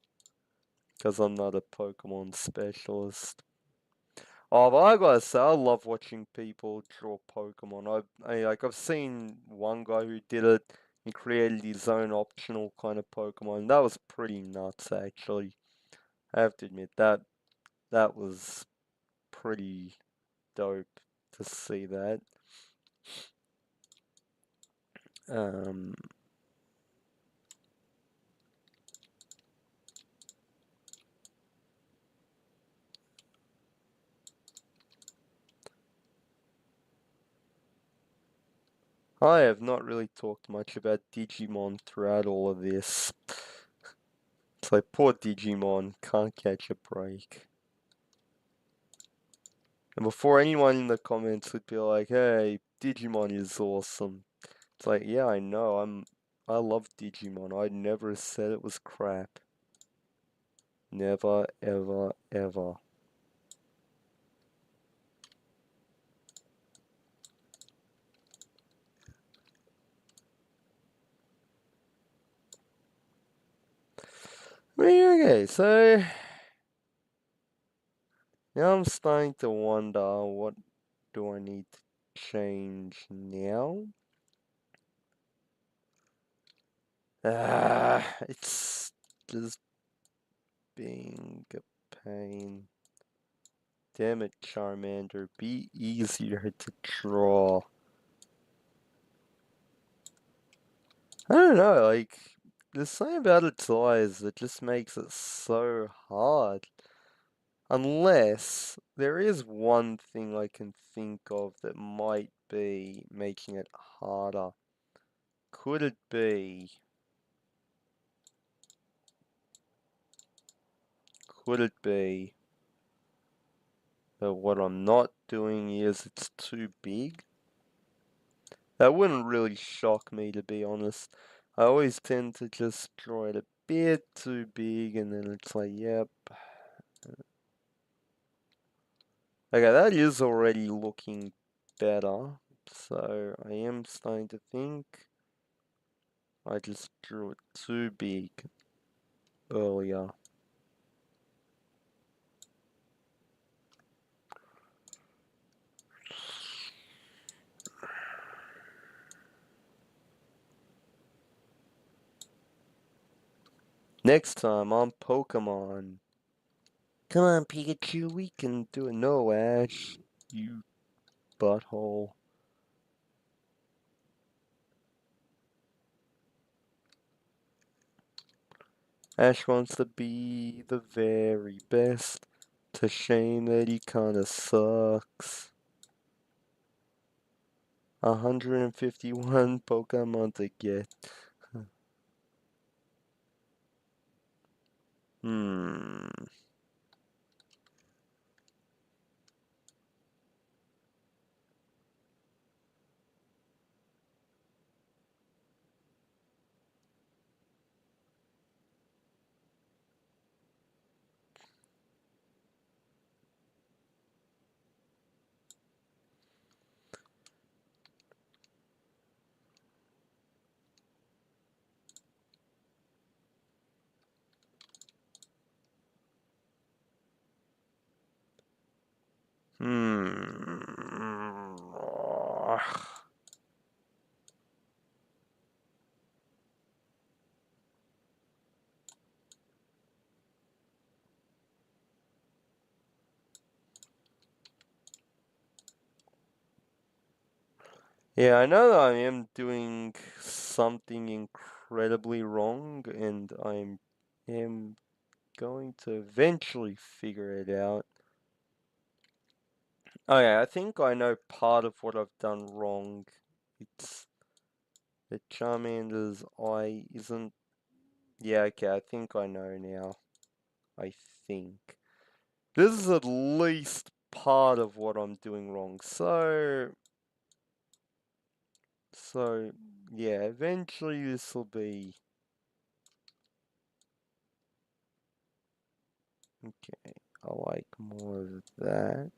Because I'm not a Pokemon specialist. Oh, but I gotta say, I love watching people draw Pokemon. I've seen one guy who did it and created his own optional kind of Pokemon. That was pretty nuts, actually. I have to admit that was pretty dope to see that. Um, I have not really talked much about Digimon throughout all of this. It's like, poor Digimon can't catch a break. And before anyone in the comments would be like, hey, Digimon is awesome. It's like, yeah, I know, I love Digimon. I never said it was crap. Never, ever, ever. Okay, so now I'm starting to wonder, what do I need to change now? It's just being a pain. Damn it, Charmander, be easier to draw. I don't know, like, there's something about its eyes that just makes it so hard. Unless there is one thing I can think of that might be making it harder. Could it be? Could it be that what I'm not doing is it's too big? That wouldn't really shock me, to be honest. I always tend to just draw it a bit too big and then it's like, yep. Okay, that is already looking better. So I am starting to think I just drew it too big earlier. Next time on Pokemon. Come on, Pikachu, we can do it. No, Ash, you butthole. Ash wants to be the very best. It's a shame that he kinda sucks. 151 Pokemon to get. Hmm. Hmm. Yeah, I know that I am doing something incredibly wrong, and am going to eventually figure it out. Okay, I think I know part of what I've done wrong. It's that Charmander's eye isn't... Yeah, okay, I think I know now. I think. This is at least part of what I'm doing wrong. So, yeah, eventually this will be... Okay, I like more of that.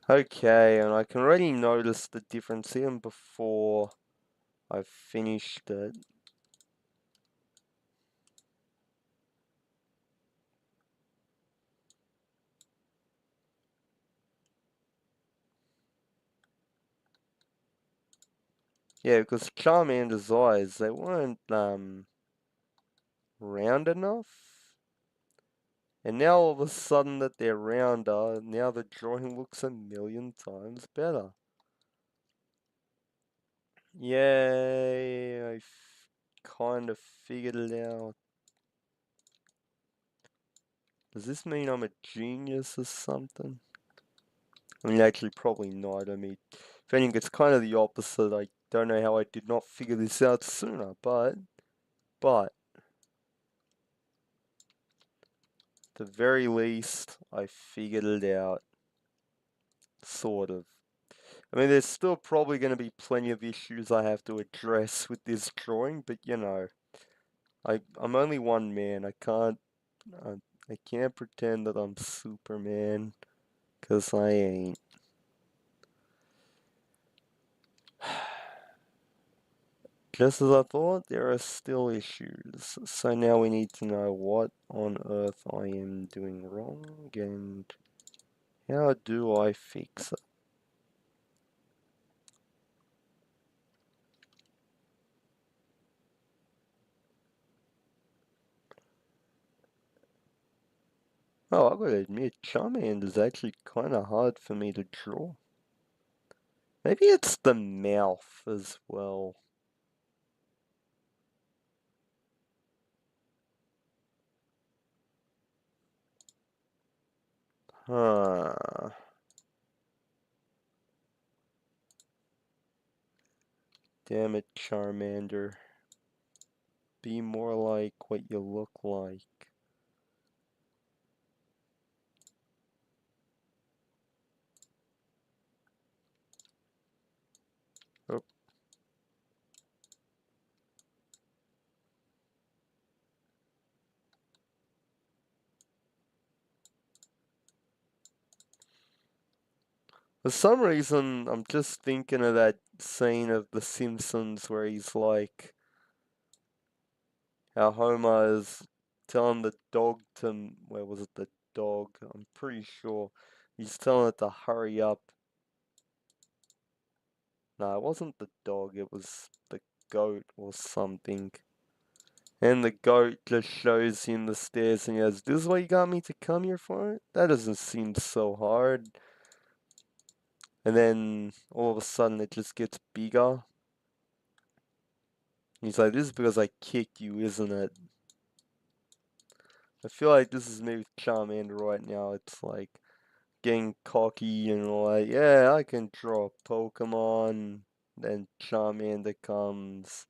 Okay, and I can already notice the difference even before I've finished it. Yeah, because Charmander's eyes, they weren't round enough. And now all of a sudden that they're rounder, now the drawing looks a million times better. Yay, I kind of figured it out. Does this mean I'm a genius or something? I mean, actually, probably not. I mean, if anything, it's kind of the opposite. I don't know how I did not figure this out sooner, but, at the very least, I figured it out. Sort of. I mean, there's still probably going to be plenty of issues I have to address with this drawing, but you know, I'm only one man. I, I can't pretend that I'm Superman, 'cause I ain't. Just as I thought, there are still issues. So now we need to know what on earth I am doing wrong and how do I fix it. Oh, I gotta admit, Charmander is actually kinda hard for me to draw. Maybe it's the mouth as well. Huh. Damn it, Charmander. Be more like what you look like. Oh, for some reason, I'm just thinking of that scene of The Simpsons where he's like, how Homer is telling the dog to, where was it, the dog? I'm pretty sure he's telling it to hurry up. No, it wasn't the dog, it was the goat or something. And the goat just shows him the stairs and he goes, "This is what you got me to come here for? That doesn't seem so hard." And then all of a sudden it just gets bigger. He's like, "This is because I kicked you, isn't it?" I feel like this is me with Charmander right now. It's like getting cocky and like, yeah, I can draw a Pokemon. Then Charmander comes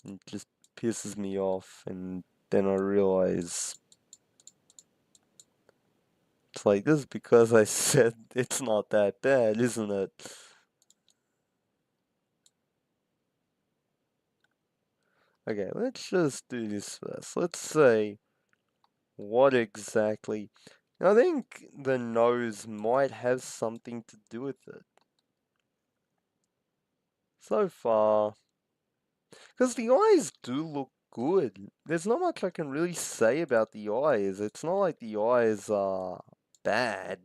and just pisses me off. And then I realize it's like, this is because I said it's not that bad, isn't it? Okay, let's just do this first. Let's say what exactly. I think the nose might have something to do with it. So far, because the eyes do look good. There's not much I can really say about the eyes. It's not like the eyes are bad.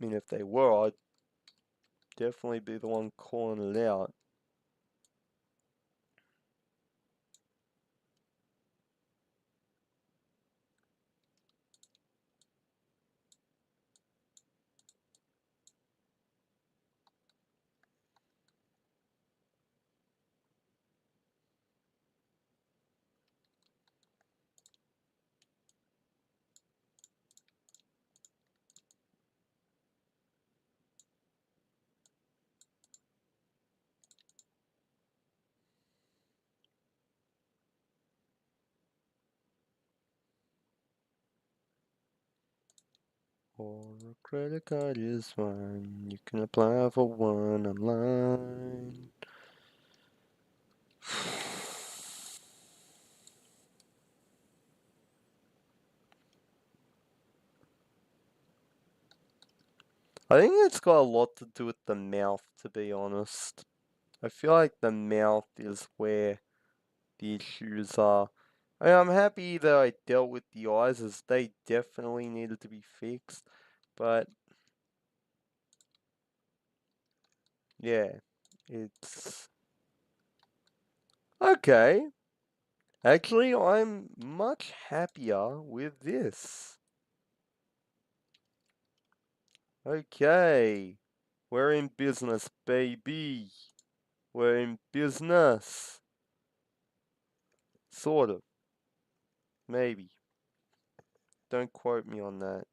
I mean, if they were, I'd definitely be the one calling it out. Or a credit card is fine. You can apply for one online. I think it's got a lot to do with the mouth, to be honest. I feel like the mouth is where the issues are. I'm happy that I dealt with the eyes, as they definitely needed to be fixed. But yeah, it's okay. Actually, I'm much happier with this. Okay, we're in business, baby. We're in business. Sort of. Maybe. Don't quote me on that.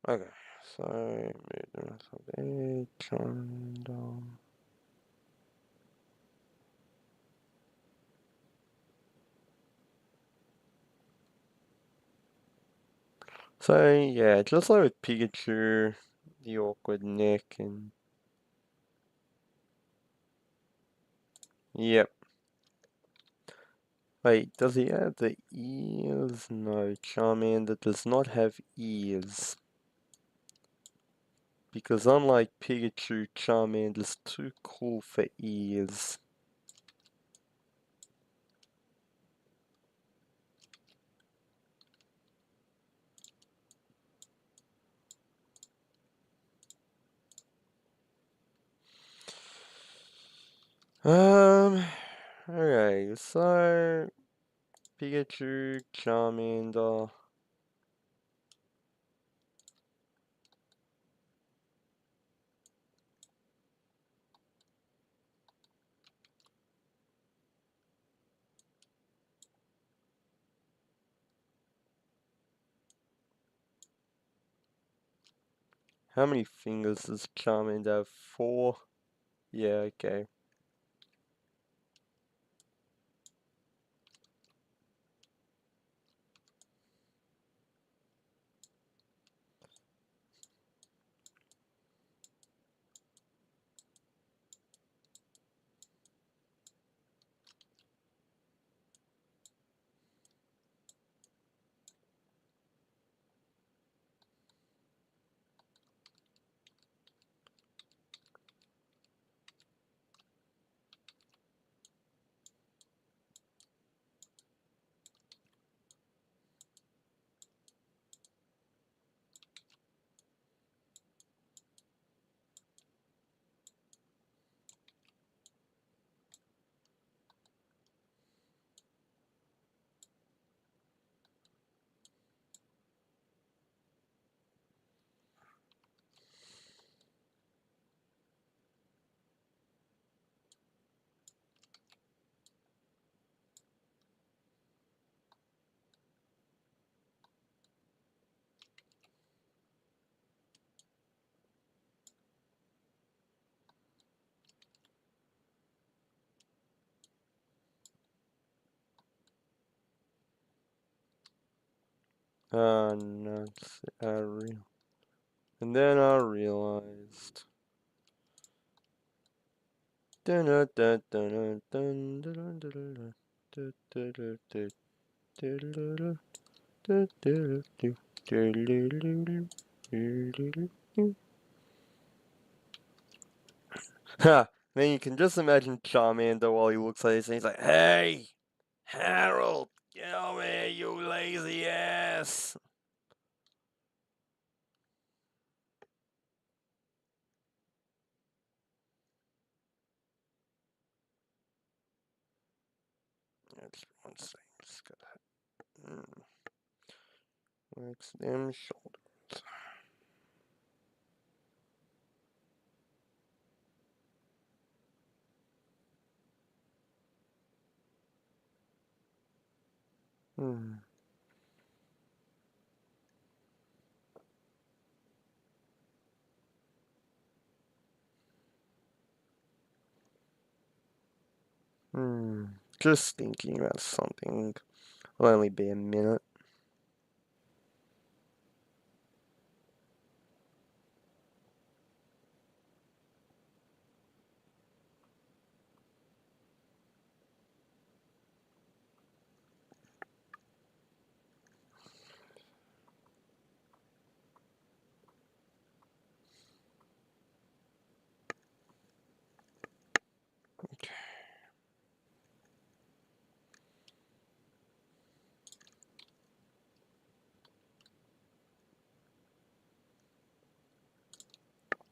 Okay, so move the rest of it, Charmander. So yeah, just like with Pikachu, the awkward neck and yep. Wait, does he have the ears? No, Charmander does not have ears. Because unlike Pikachu, Charmander's too cool for ears. Okay, so Pikachu, Charmander. How many fingers does Charmander have? 4? Yeah, okay. Nuts. And then I realized. Ha! Man, you can just imagine Charmander while he looks at this and he's like, "Hey, Harold, get over here, you lazy ass!" That's one thing. Just gotta flex them shoulders. Hmm. Hmm. Just thinking about something. Will only be a minute.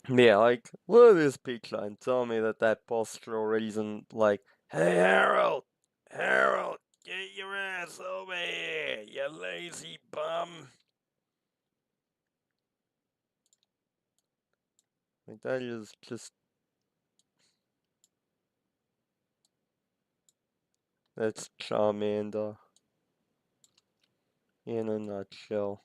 Yeah, like, look at this picture and tell me that that posture already isn't like, "Hey, Harold! Harold, get your ass over here, you lazy bum!" that is just... That's Charmander in a nutshell.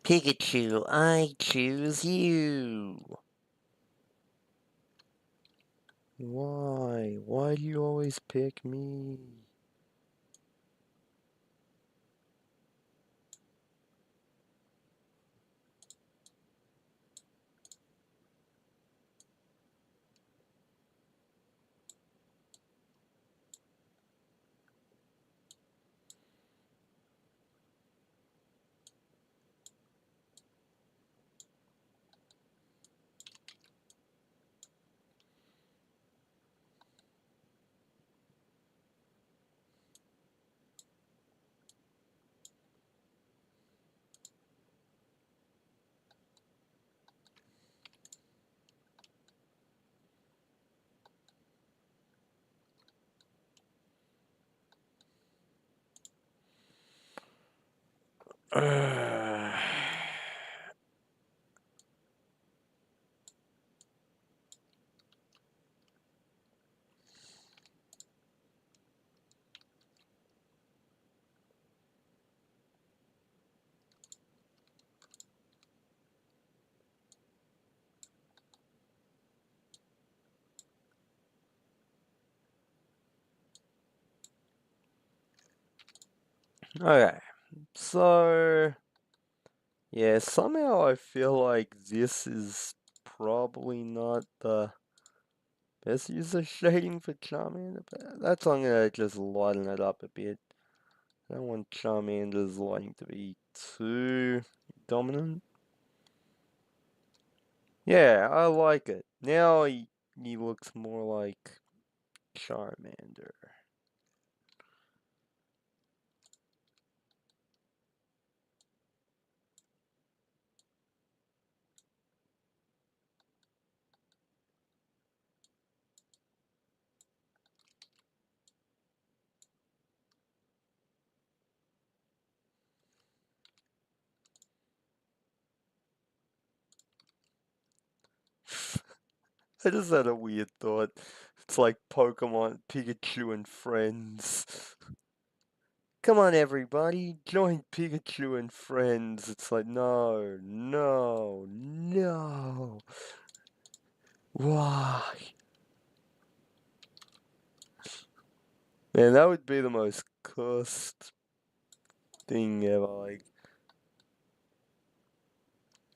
Pikachu, I choose you. Why? Why do you always pick me? Okay, so yeah, somehow I feel like this is probably not the best use of shading for Charmander, but that's why I'm gonna just lighten it up a bit. I don't want Charmander's lighting to be too dominant. Yeah, I like it. Now he looks more like Charmander. I just had a weird thought. It's like Pokemon, Pikachu and friends. Come on, everybody, join Pikachu and friends. It's like, no, no, no. Why? Man, that would be the most cursed thing ever. Like,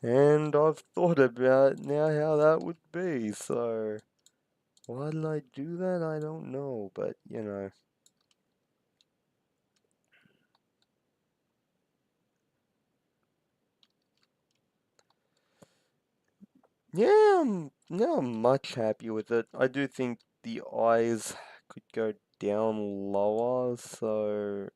and I've thought about now how that would be. So, why did I do that? I don't know, but you know. Yeah, I'm much happier with it. I do think the eyes could go down lower, so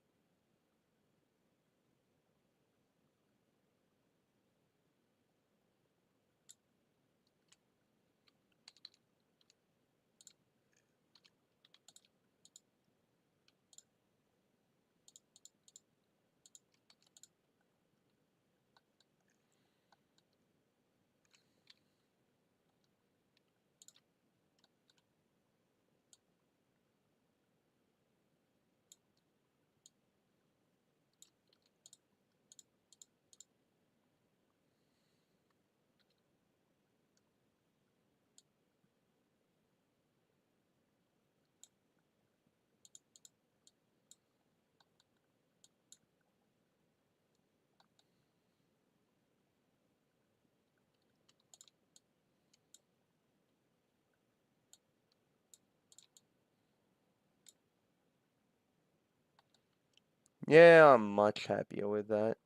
Yeah, I'm much happier with that.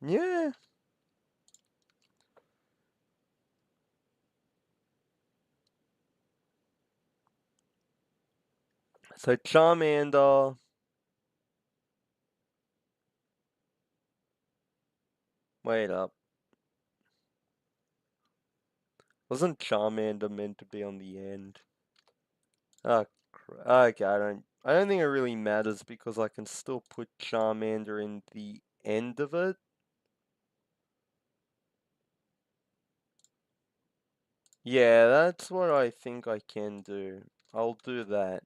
Yeah. So Charmander. Wait up. Wasn't Charmander meant to be on the end? Oh, okay, I don't think it really matters because I can still put Charmander in the end of it. Yeah, that's what I think I can do. I'll do that.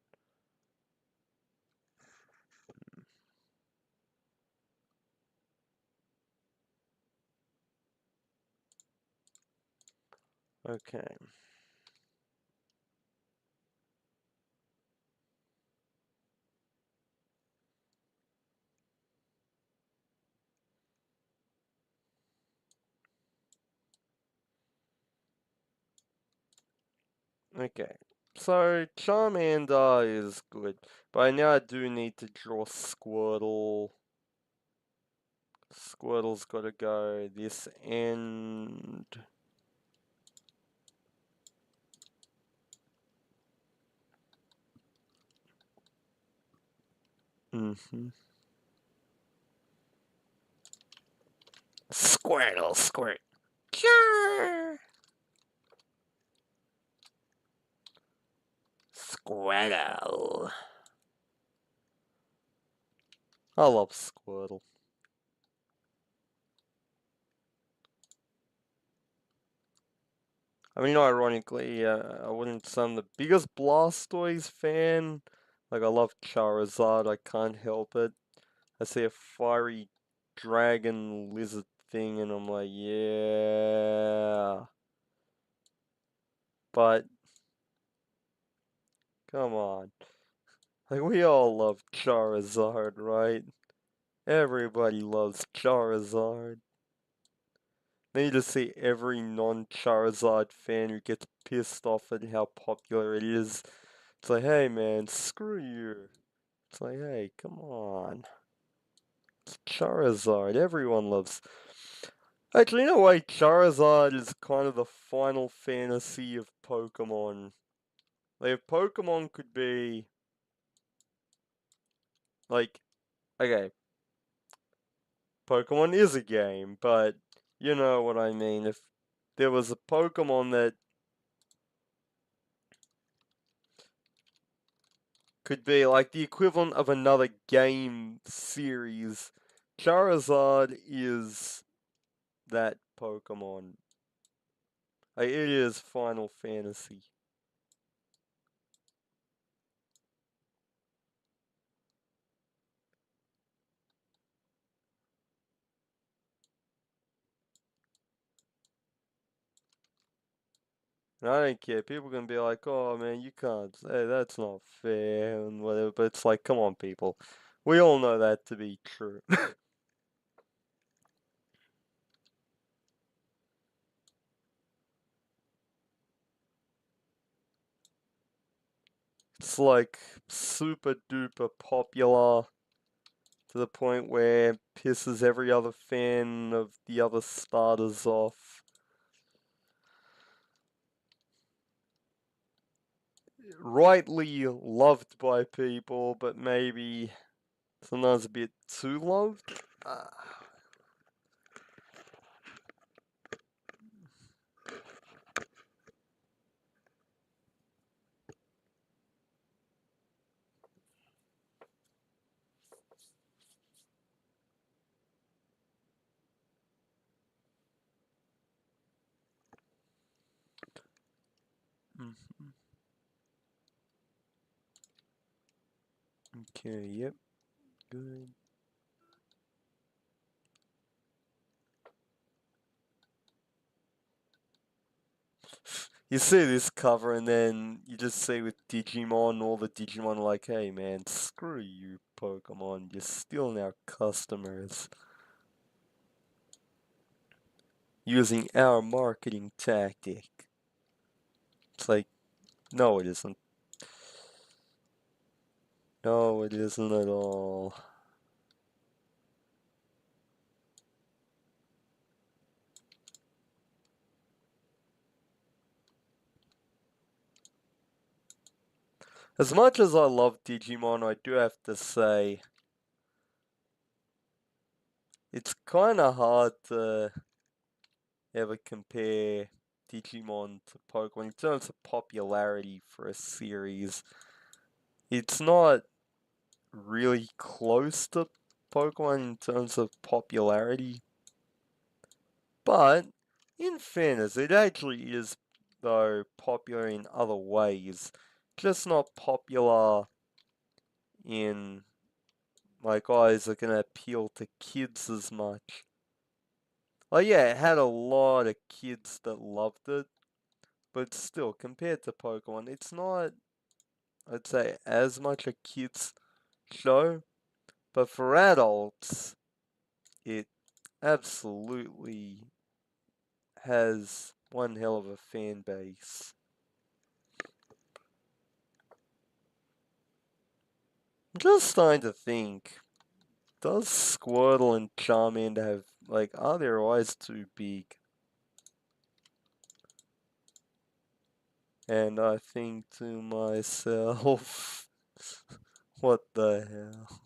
Okay. Okay. So Charmander is good, but now I do need to draw Squirtle. Squirtle's gotta go this end. Squirtle, squirt. Sure. Squirtle. I love Squirtle. I mean, ironically, I wouldn't say I'm the biggest Blastoise fan. Like, I love Charizard, I can't help it. I see a fiery dragon lizard thing and I'm like, yeah. But, come on. Like, we all love Charizard, right? Everybody loves Charizard. Then you just see every non-Charizard fan who gets pissed off at how popular it is. It's like, hey man, screw you. It's like, hey, come on. It's Charizard, everyone loves. Actually, in a way, Charizard is kind of the final fantasy of Pokemon. Like, if Pokemon could be, like, okay, Pokemon is a game, but you know what I mean. If there was a Pokemon that could be like the equivalent of another game series, Charizard is that Pokemon. Like, it is Final Fantasy. And I don't care. People can be like, "Oh man, you can't. Hey, that's not fair," and whatever. But it's like, come on, people. We all know that to be true. It's like super duper popular to the point where it pisses every other fan of the other starters off. Rightly loved by people, but maybe sometimes a bit too loved. Mhm. Okay, yep, good. You see this cover and then you just see with Digimon, all the Digimon are like, hey man, screw you Pokemon, you're stealing our customers. using our marketing tactic. It's like, no, it isn't. No, it isn't at all. As much as I love Digimon, I do have to say, it's kinda hard to ever compare Digimon to Pokemon in terms of popularity for a series. It's not really close to Pokemon in terms of popularity, but in fairness, it actually is, though, popular in other ways. Just not popular in, like, oh, is it gonna appeal to kids as much? Oh yeah, it had a lot of kids that loved it, but still, compared to Pokemon, it's not, I'd say, as much a kids show. But for adults, it absolutely has one hell of a fan base. I'm just starting to think, does Squirtle and Charmander have, like, are their eyes too big? And I think to myself, what the hell?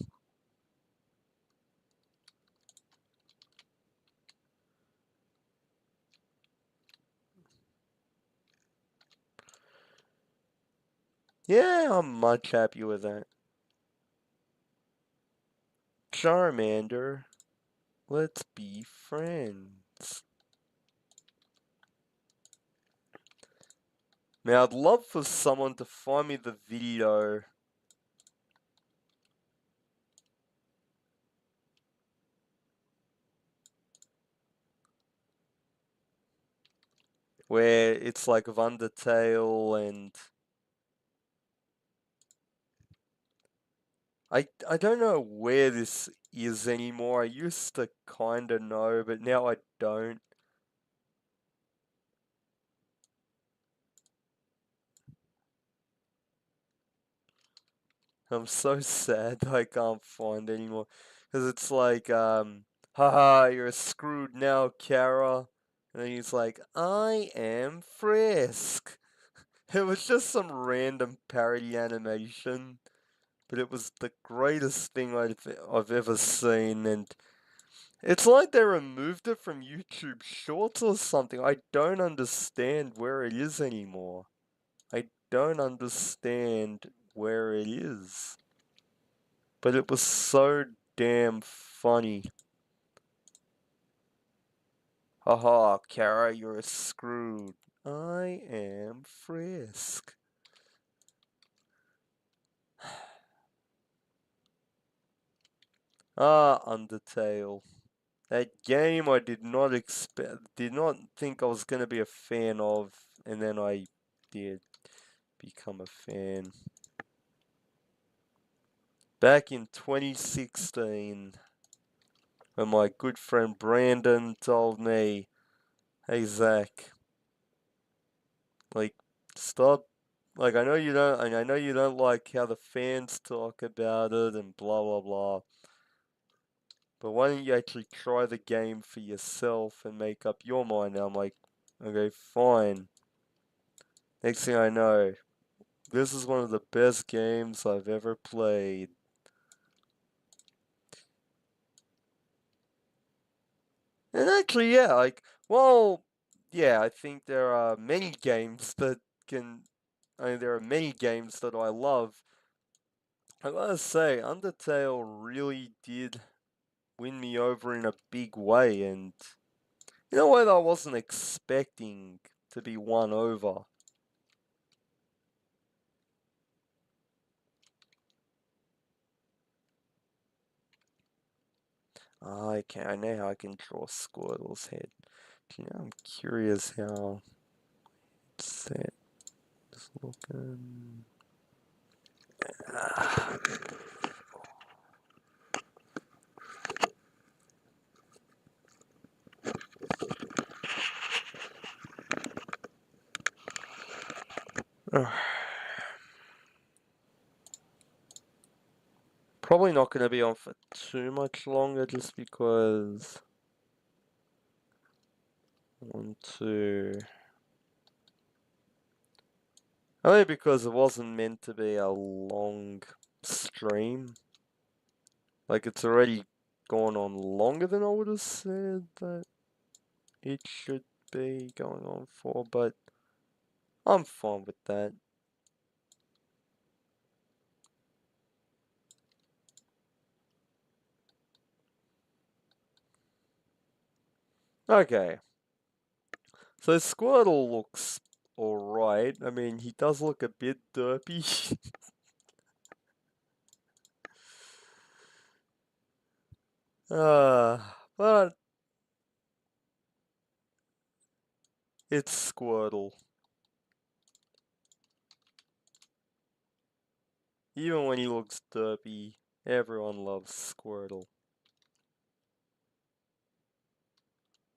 Yeah, I'm much happy with that. Charmander, let's be friends. Man, I'd love for someone to find me the video where it's like of Undertale and I don't know where this is anymore. I used to kinda know, but now I don't. I'm so sad that I can't find anymore. Because it's like, haha, you're screwed now, Kara. And then he's like, I am Frisk. It was just some random parody animation, but it was the greatest thing I've ever seen, and it's like they removed it from YouTube Shorts or something. I don't understand where it is anymore. I don't understand where it is. But it was so damn funny. Haha, Kara, you're screwed. I am Frisk. Ah, Undertale. That game I did not think I was gonna be a fan of, and then I did become a fan. Back in 2016, when my good friend Brandon told me, "Hey Zach, like, stop. Like, I know you don't like how the fans talk about it and blah blah blah. But why don't you actually try the game for yourself and make up your mind?" And I'm like, okay, fine. Next thing I know, this is one of the best games I've ever played. And actually, yeah, like, well, yeah, I think there are many games that can. I mean, there are many games that I love. I gotta say, Undertale really did win me over in a big way, and in a way that I wasn't expecting to be won over. Okay, I know how I can draw Squirtle's head. You know, I'm curious how it's set. Just looking. Ah. Probably not going to be on for too much longer just because I want to... Only because it wasn't meant to be a long stream. Like, it's already gone on longer than I would have said that it should be going on for, but I'm fine with that. Okay. So Squirtle looks alright. I mean, he does look a bit derpy. But it's Squirtle. Even when he looks derpy, everyone loves Squirtle.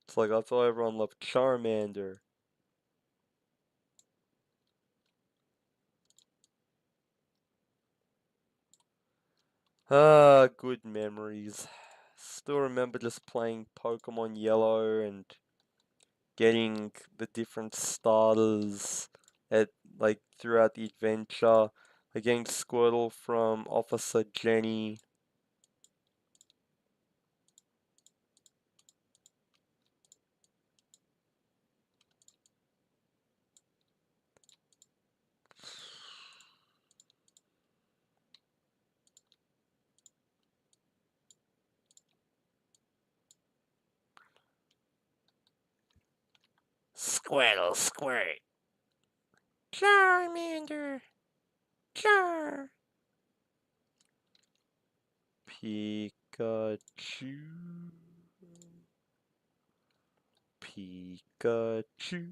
It's like I thought everyone loved Charmander. Good memories. Still remember just playing Pokemon Yellow and getting the different starters at like throughout the adventure. Like getting Squirtle from Officer Jenny. Squirtle, squirt. Charmander. Char. Pikachu. Pikachu.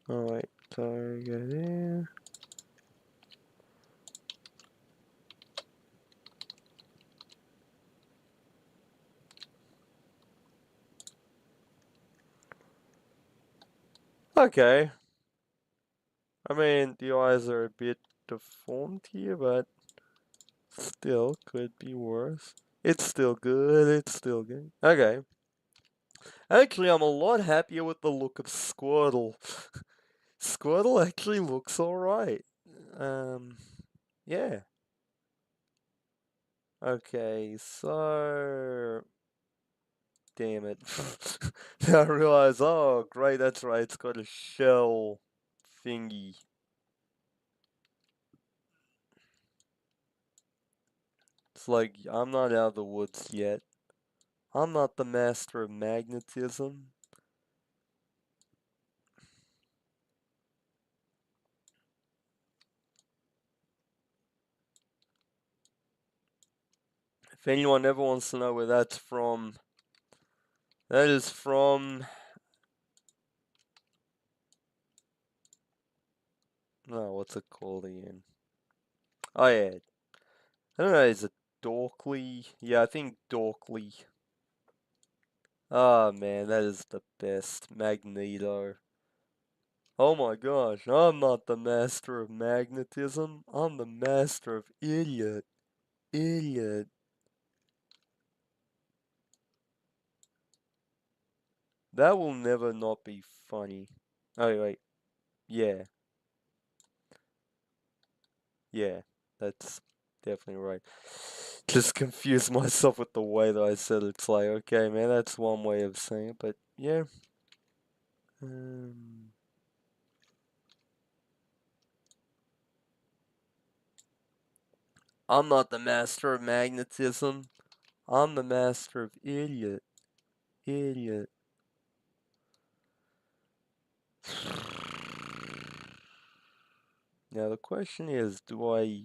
Alright, target there. Okay. I mean, the eyes are a bit deformed here, but still could be worse. It's still good, it's still good. Okay. Actually, I'm a lot happier with the look of Squirtle. Squirtle actually looks alright. Yeah. Okay, so... Damn it. Now I realize, oh, great, that's right, it's got a shell thingy. It's like, I'm not out of the woods yet. I'm not the master of magnetism. If anyone ever wants to know where that's from, that is from... No, what's it called again? Oh yeah. I don't know, is it Dorkly? Yeah, I think Dorkly. Oh man, that is the best. Magneto. Oh my gosh, I'm not the master of magnetism. I'm the master of idiot. Idiot. That will never not be funny. Oh wait. Yeah. Yeah. That's definitely right. Just confused myself with the way that I said it. It's like, okay, man, that's one way of saying it, but yeah. Um, I'm not the master of magnetism. I'm the master of idiot. Idiot. Now the question is, do I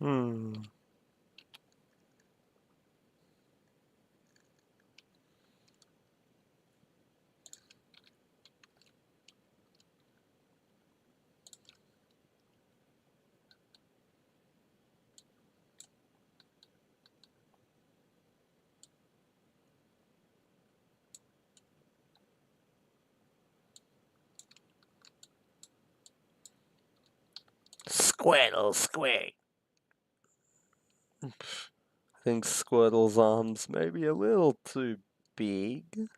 Hmm. Squirtle, squirt. I think Squirtle's arms may be a little too big.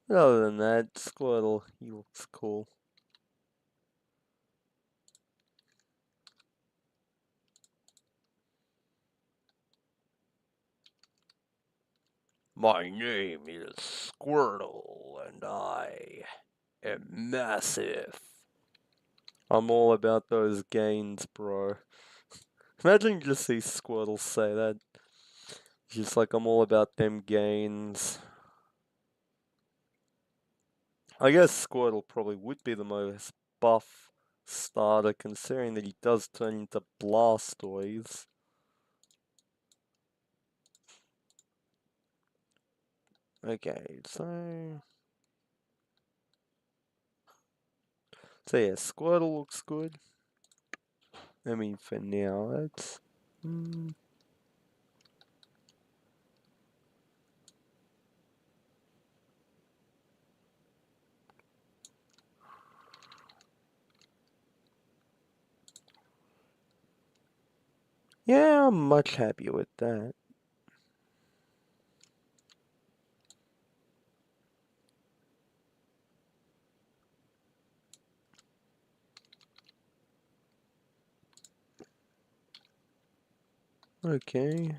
But other than that, Squirtle, he looks cool. My name is Squirtle, and I am massive. I'm all about those gains, bro. Imagine you just see Squirtle say that. Just like, I'm all about them gains. I guess Squirtle probably would be the most buff starter, considering that he does turn into Blastoise. Okay, so yeah, Squirtle looks good. I mean, for now, it's... yeah, I'm much happier with that. Okay.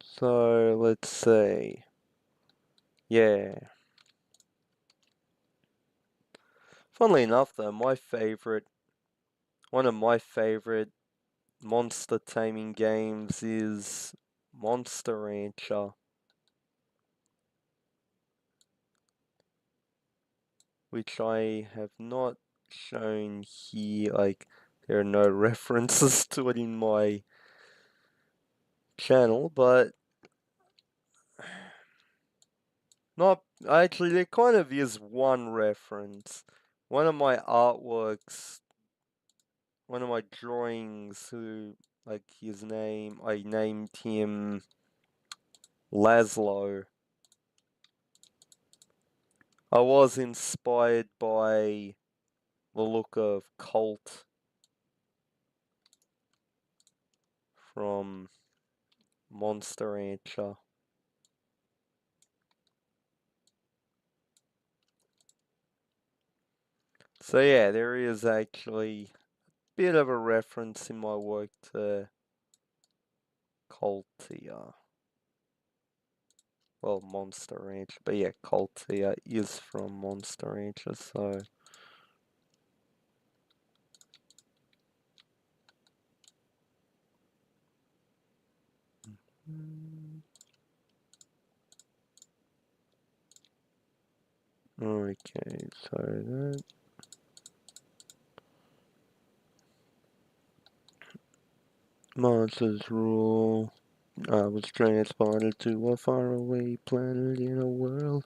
So, let's see. Yeah. Funnily enough, though, one of my favorite monster taming games is Monster Rancher, which I have not shown here. Like, there are no references to it in my channel, but not actually. There kind of is one reference. One of my artworks, one of my drawings, who like his name, I named him Laszlo. I was inspired by the look of Colt from Monster Rancher. So yeah, there is actually a bit of a reference in my work to Colt here. Well, Monster Rancher, but yeah, Colt here is from Monster Rancher, so... Okay, so that... Monsters rule. I was transported to a faraway planet in a world.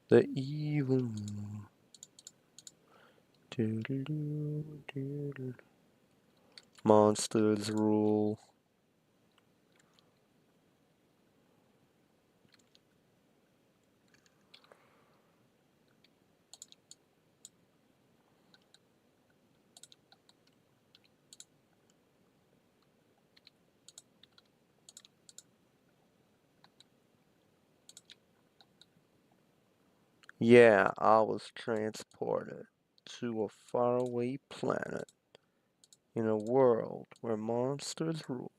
The evil moon. Monsters rule. Yeah, I was transported to a faraway planet in a world where monsters rule.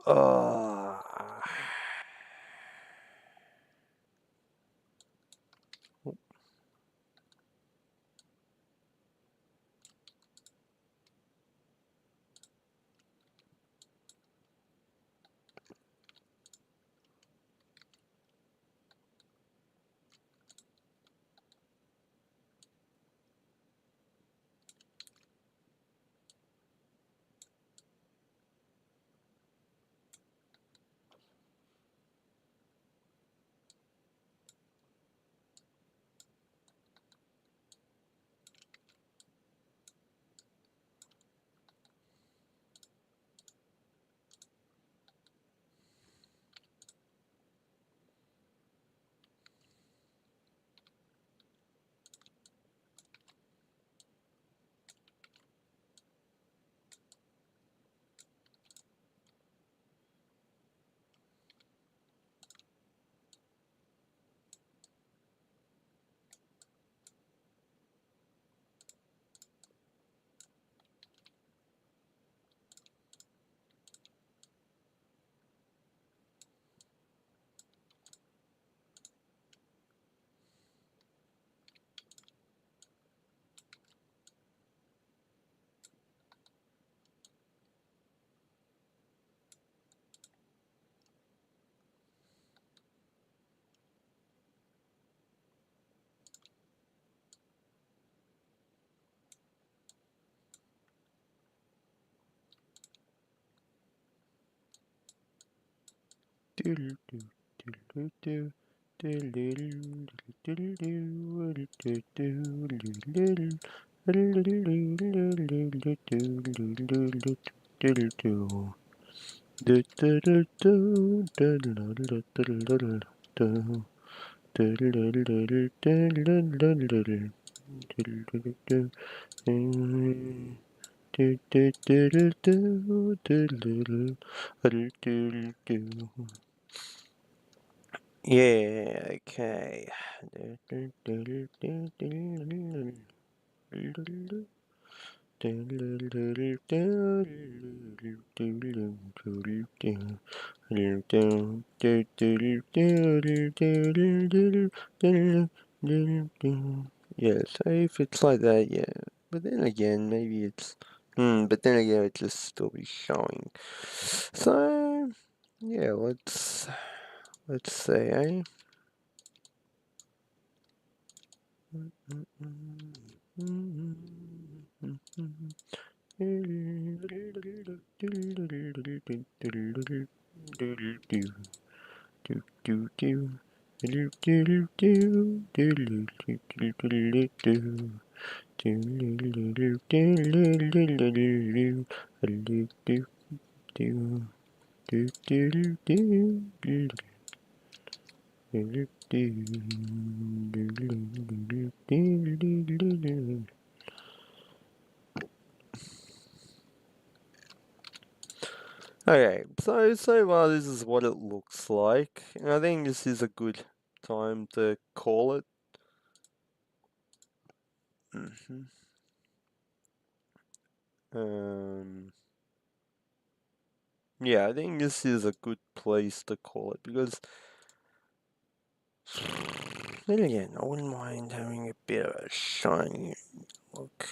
Uh, Yeah, okay. Yeah, so if it's like that, yeah. But then again, maybe it's... but then again, it just still be showing. So, yeah, let's say, eh? Okay, so far this is what it looks like, and I think this is a good time to call it. Um, yeah, I think this is a good place to call it because then again, I wouldn't mind having a bit of a shiny look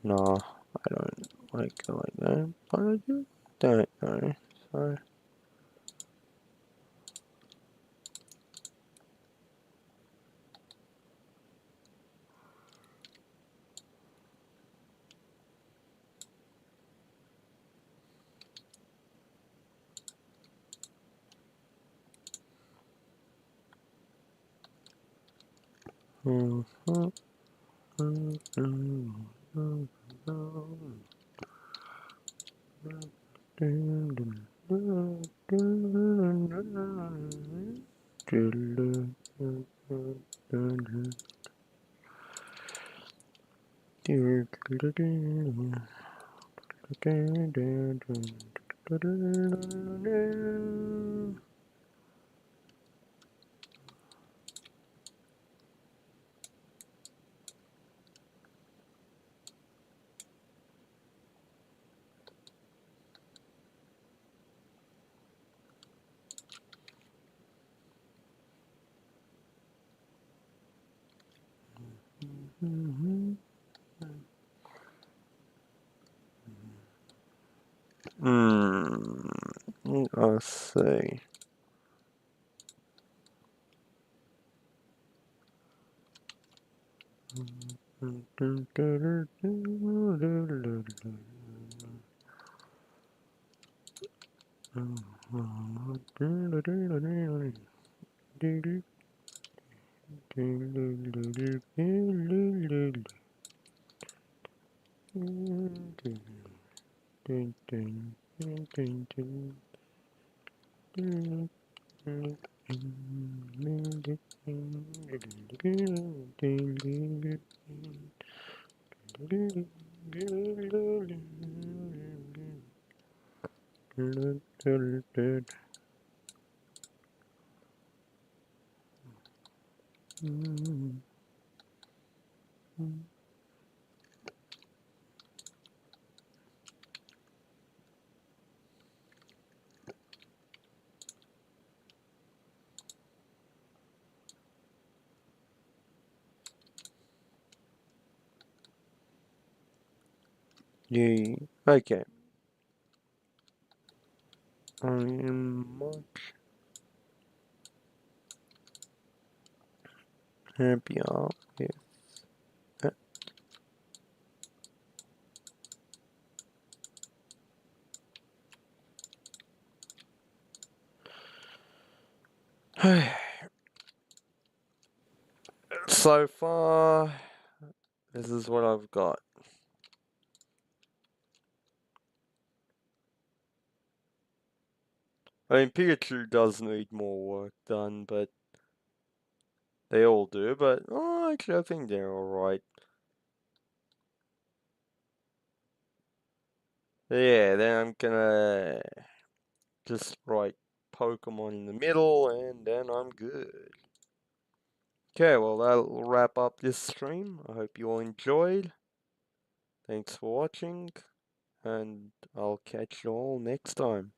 No, I don't like it like that, but I do don't know, so... I see. Yeah, okay. I am much happier with it. So far, this is what I've got. I mean, Pikachu does need more work done, but they all do. But actually, I think they're alright. Yeah, then I'm gonna just write Pokemon in the middle, and then I'm good. Okay, well, that'll wrap up this stream. I hope you all enjoyed. Thanks for watching, and I'll catch you all next time.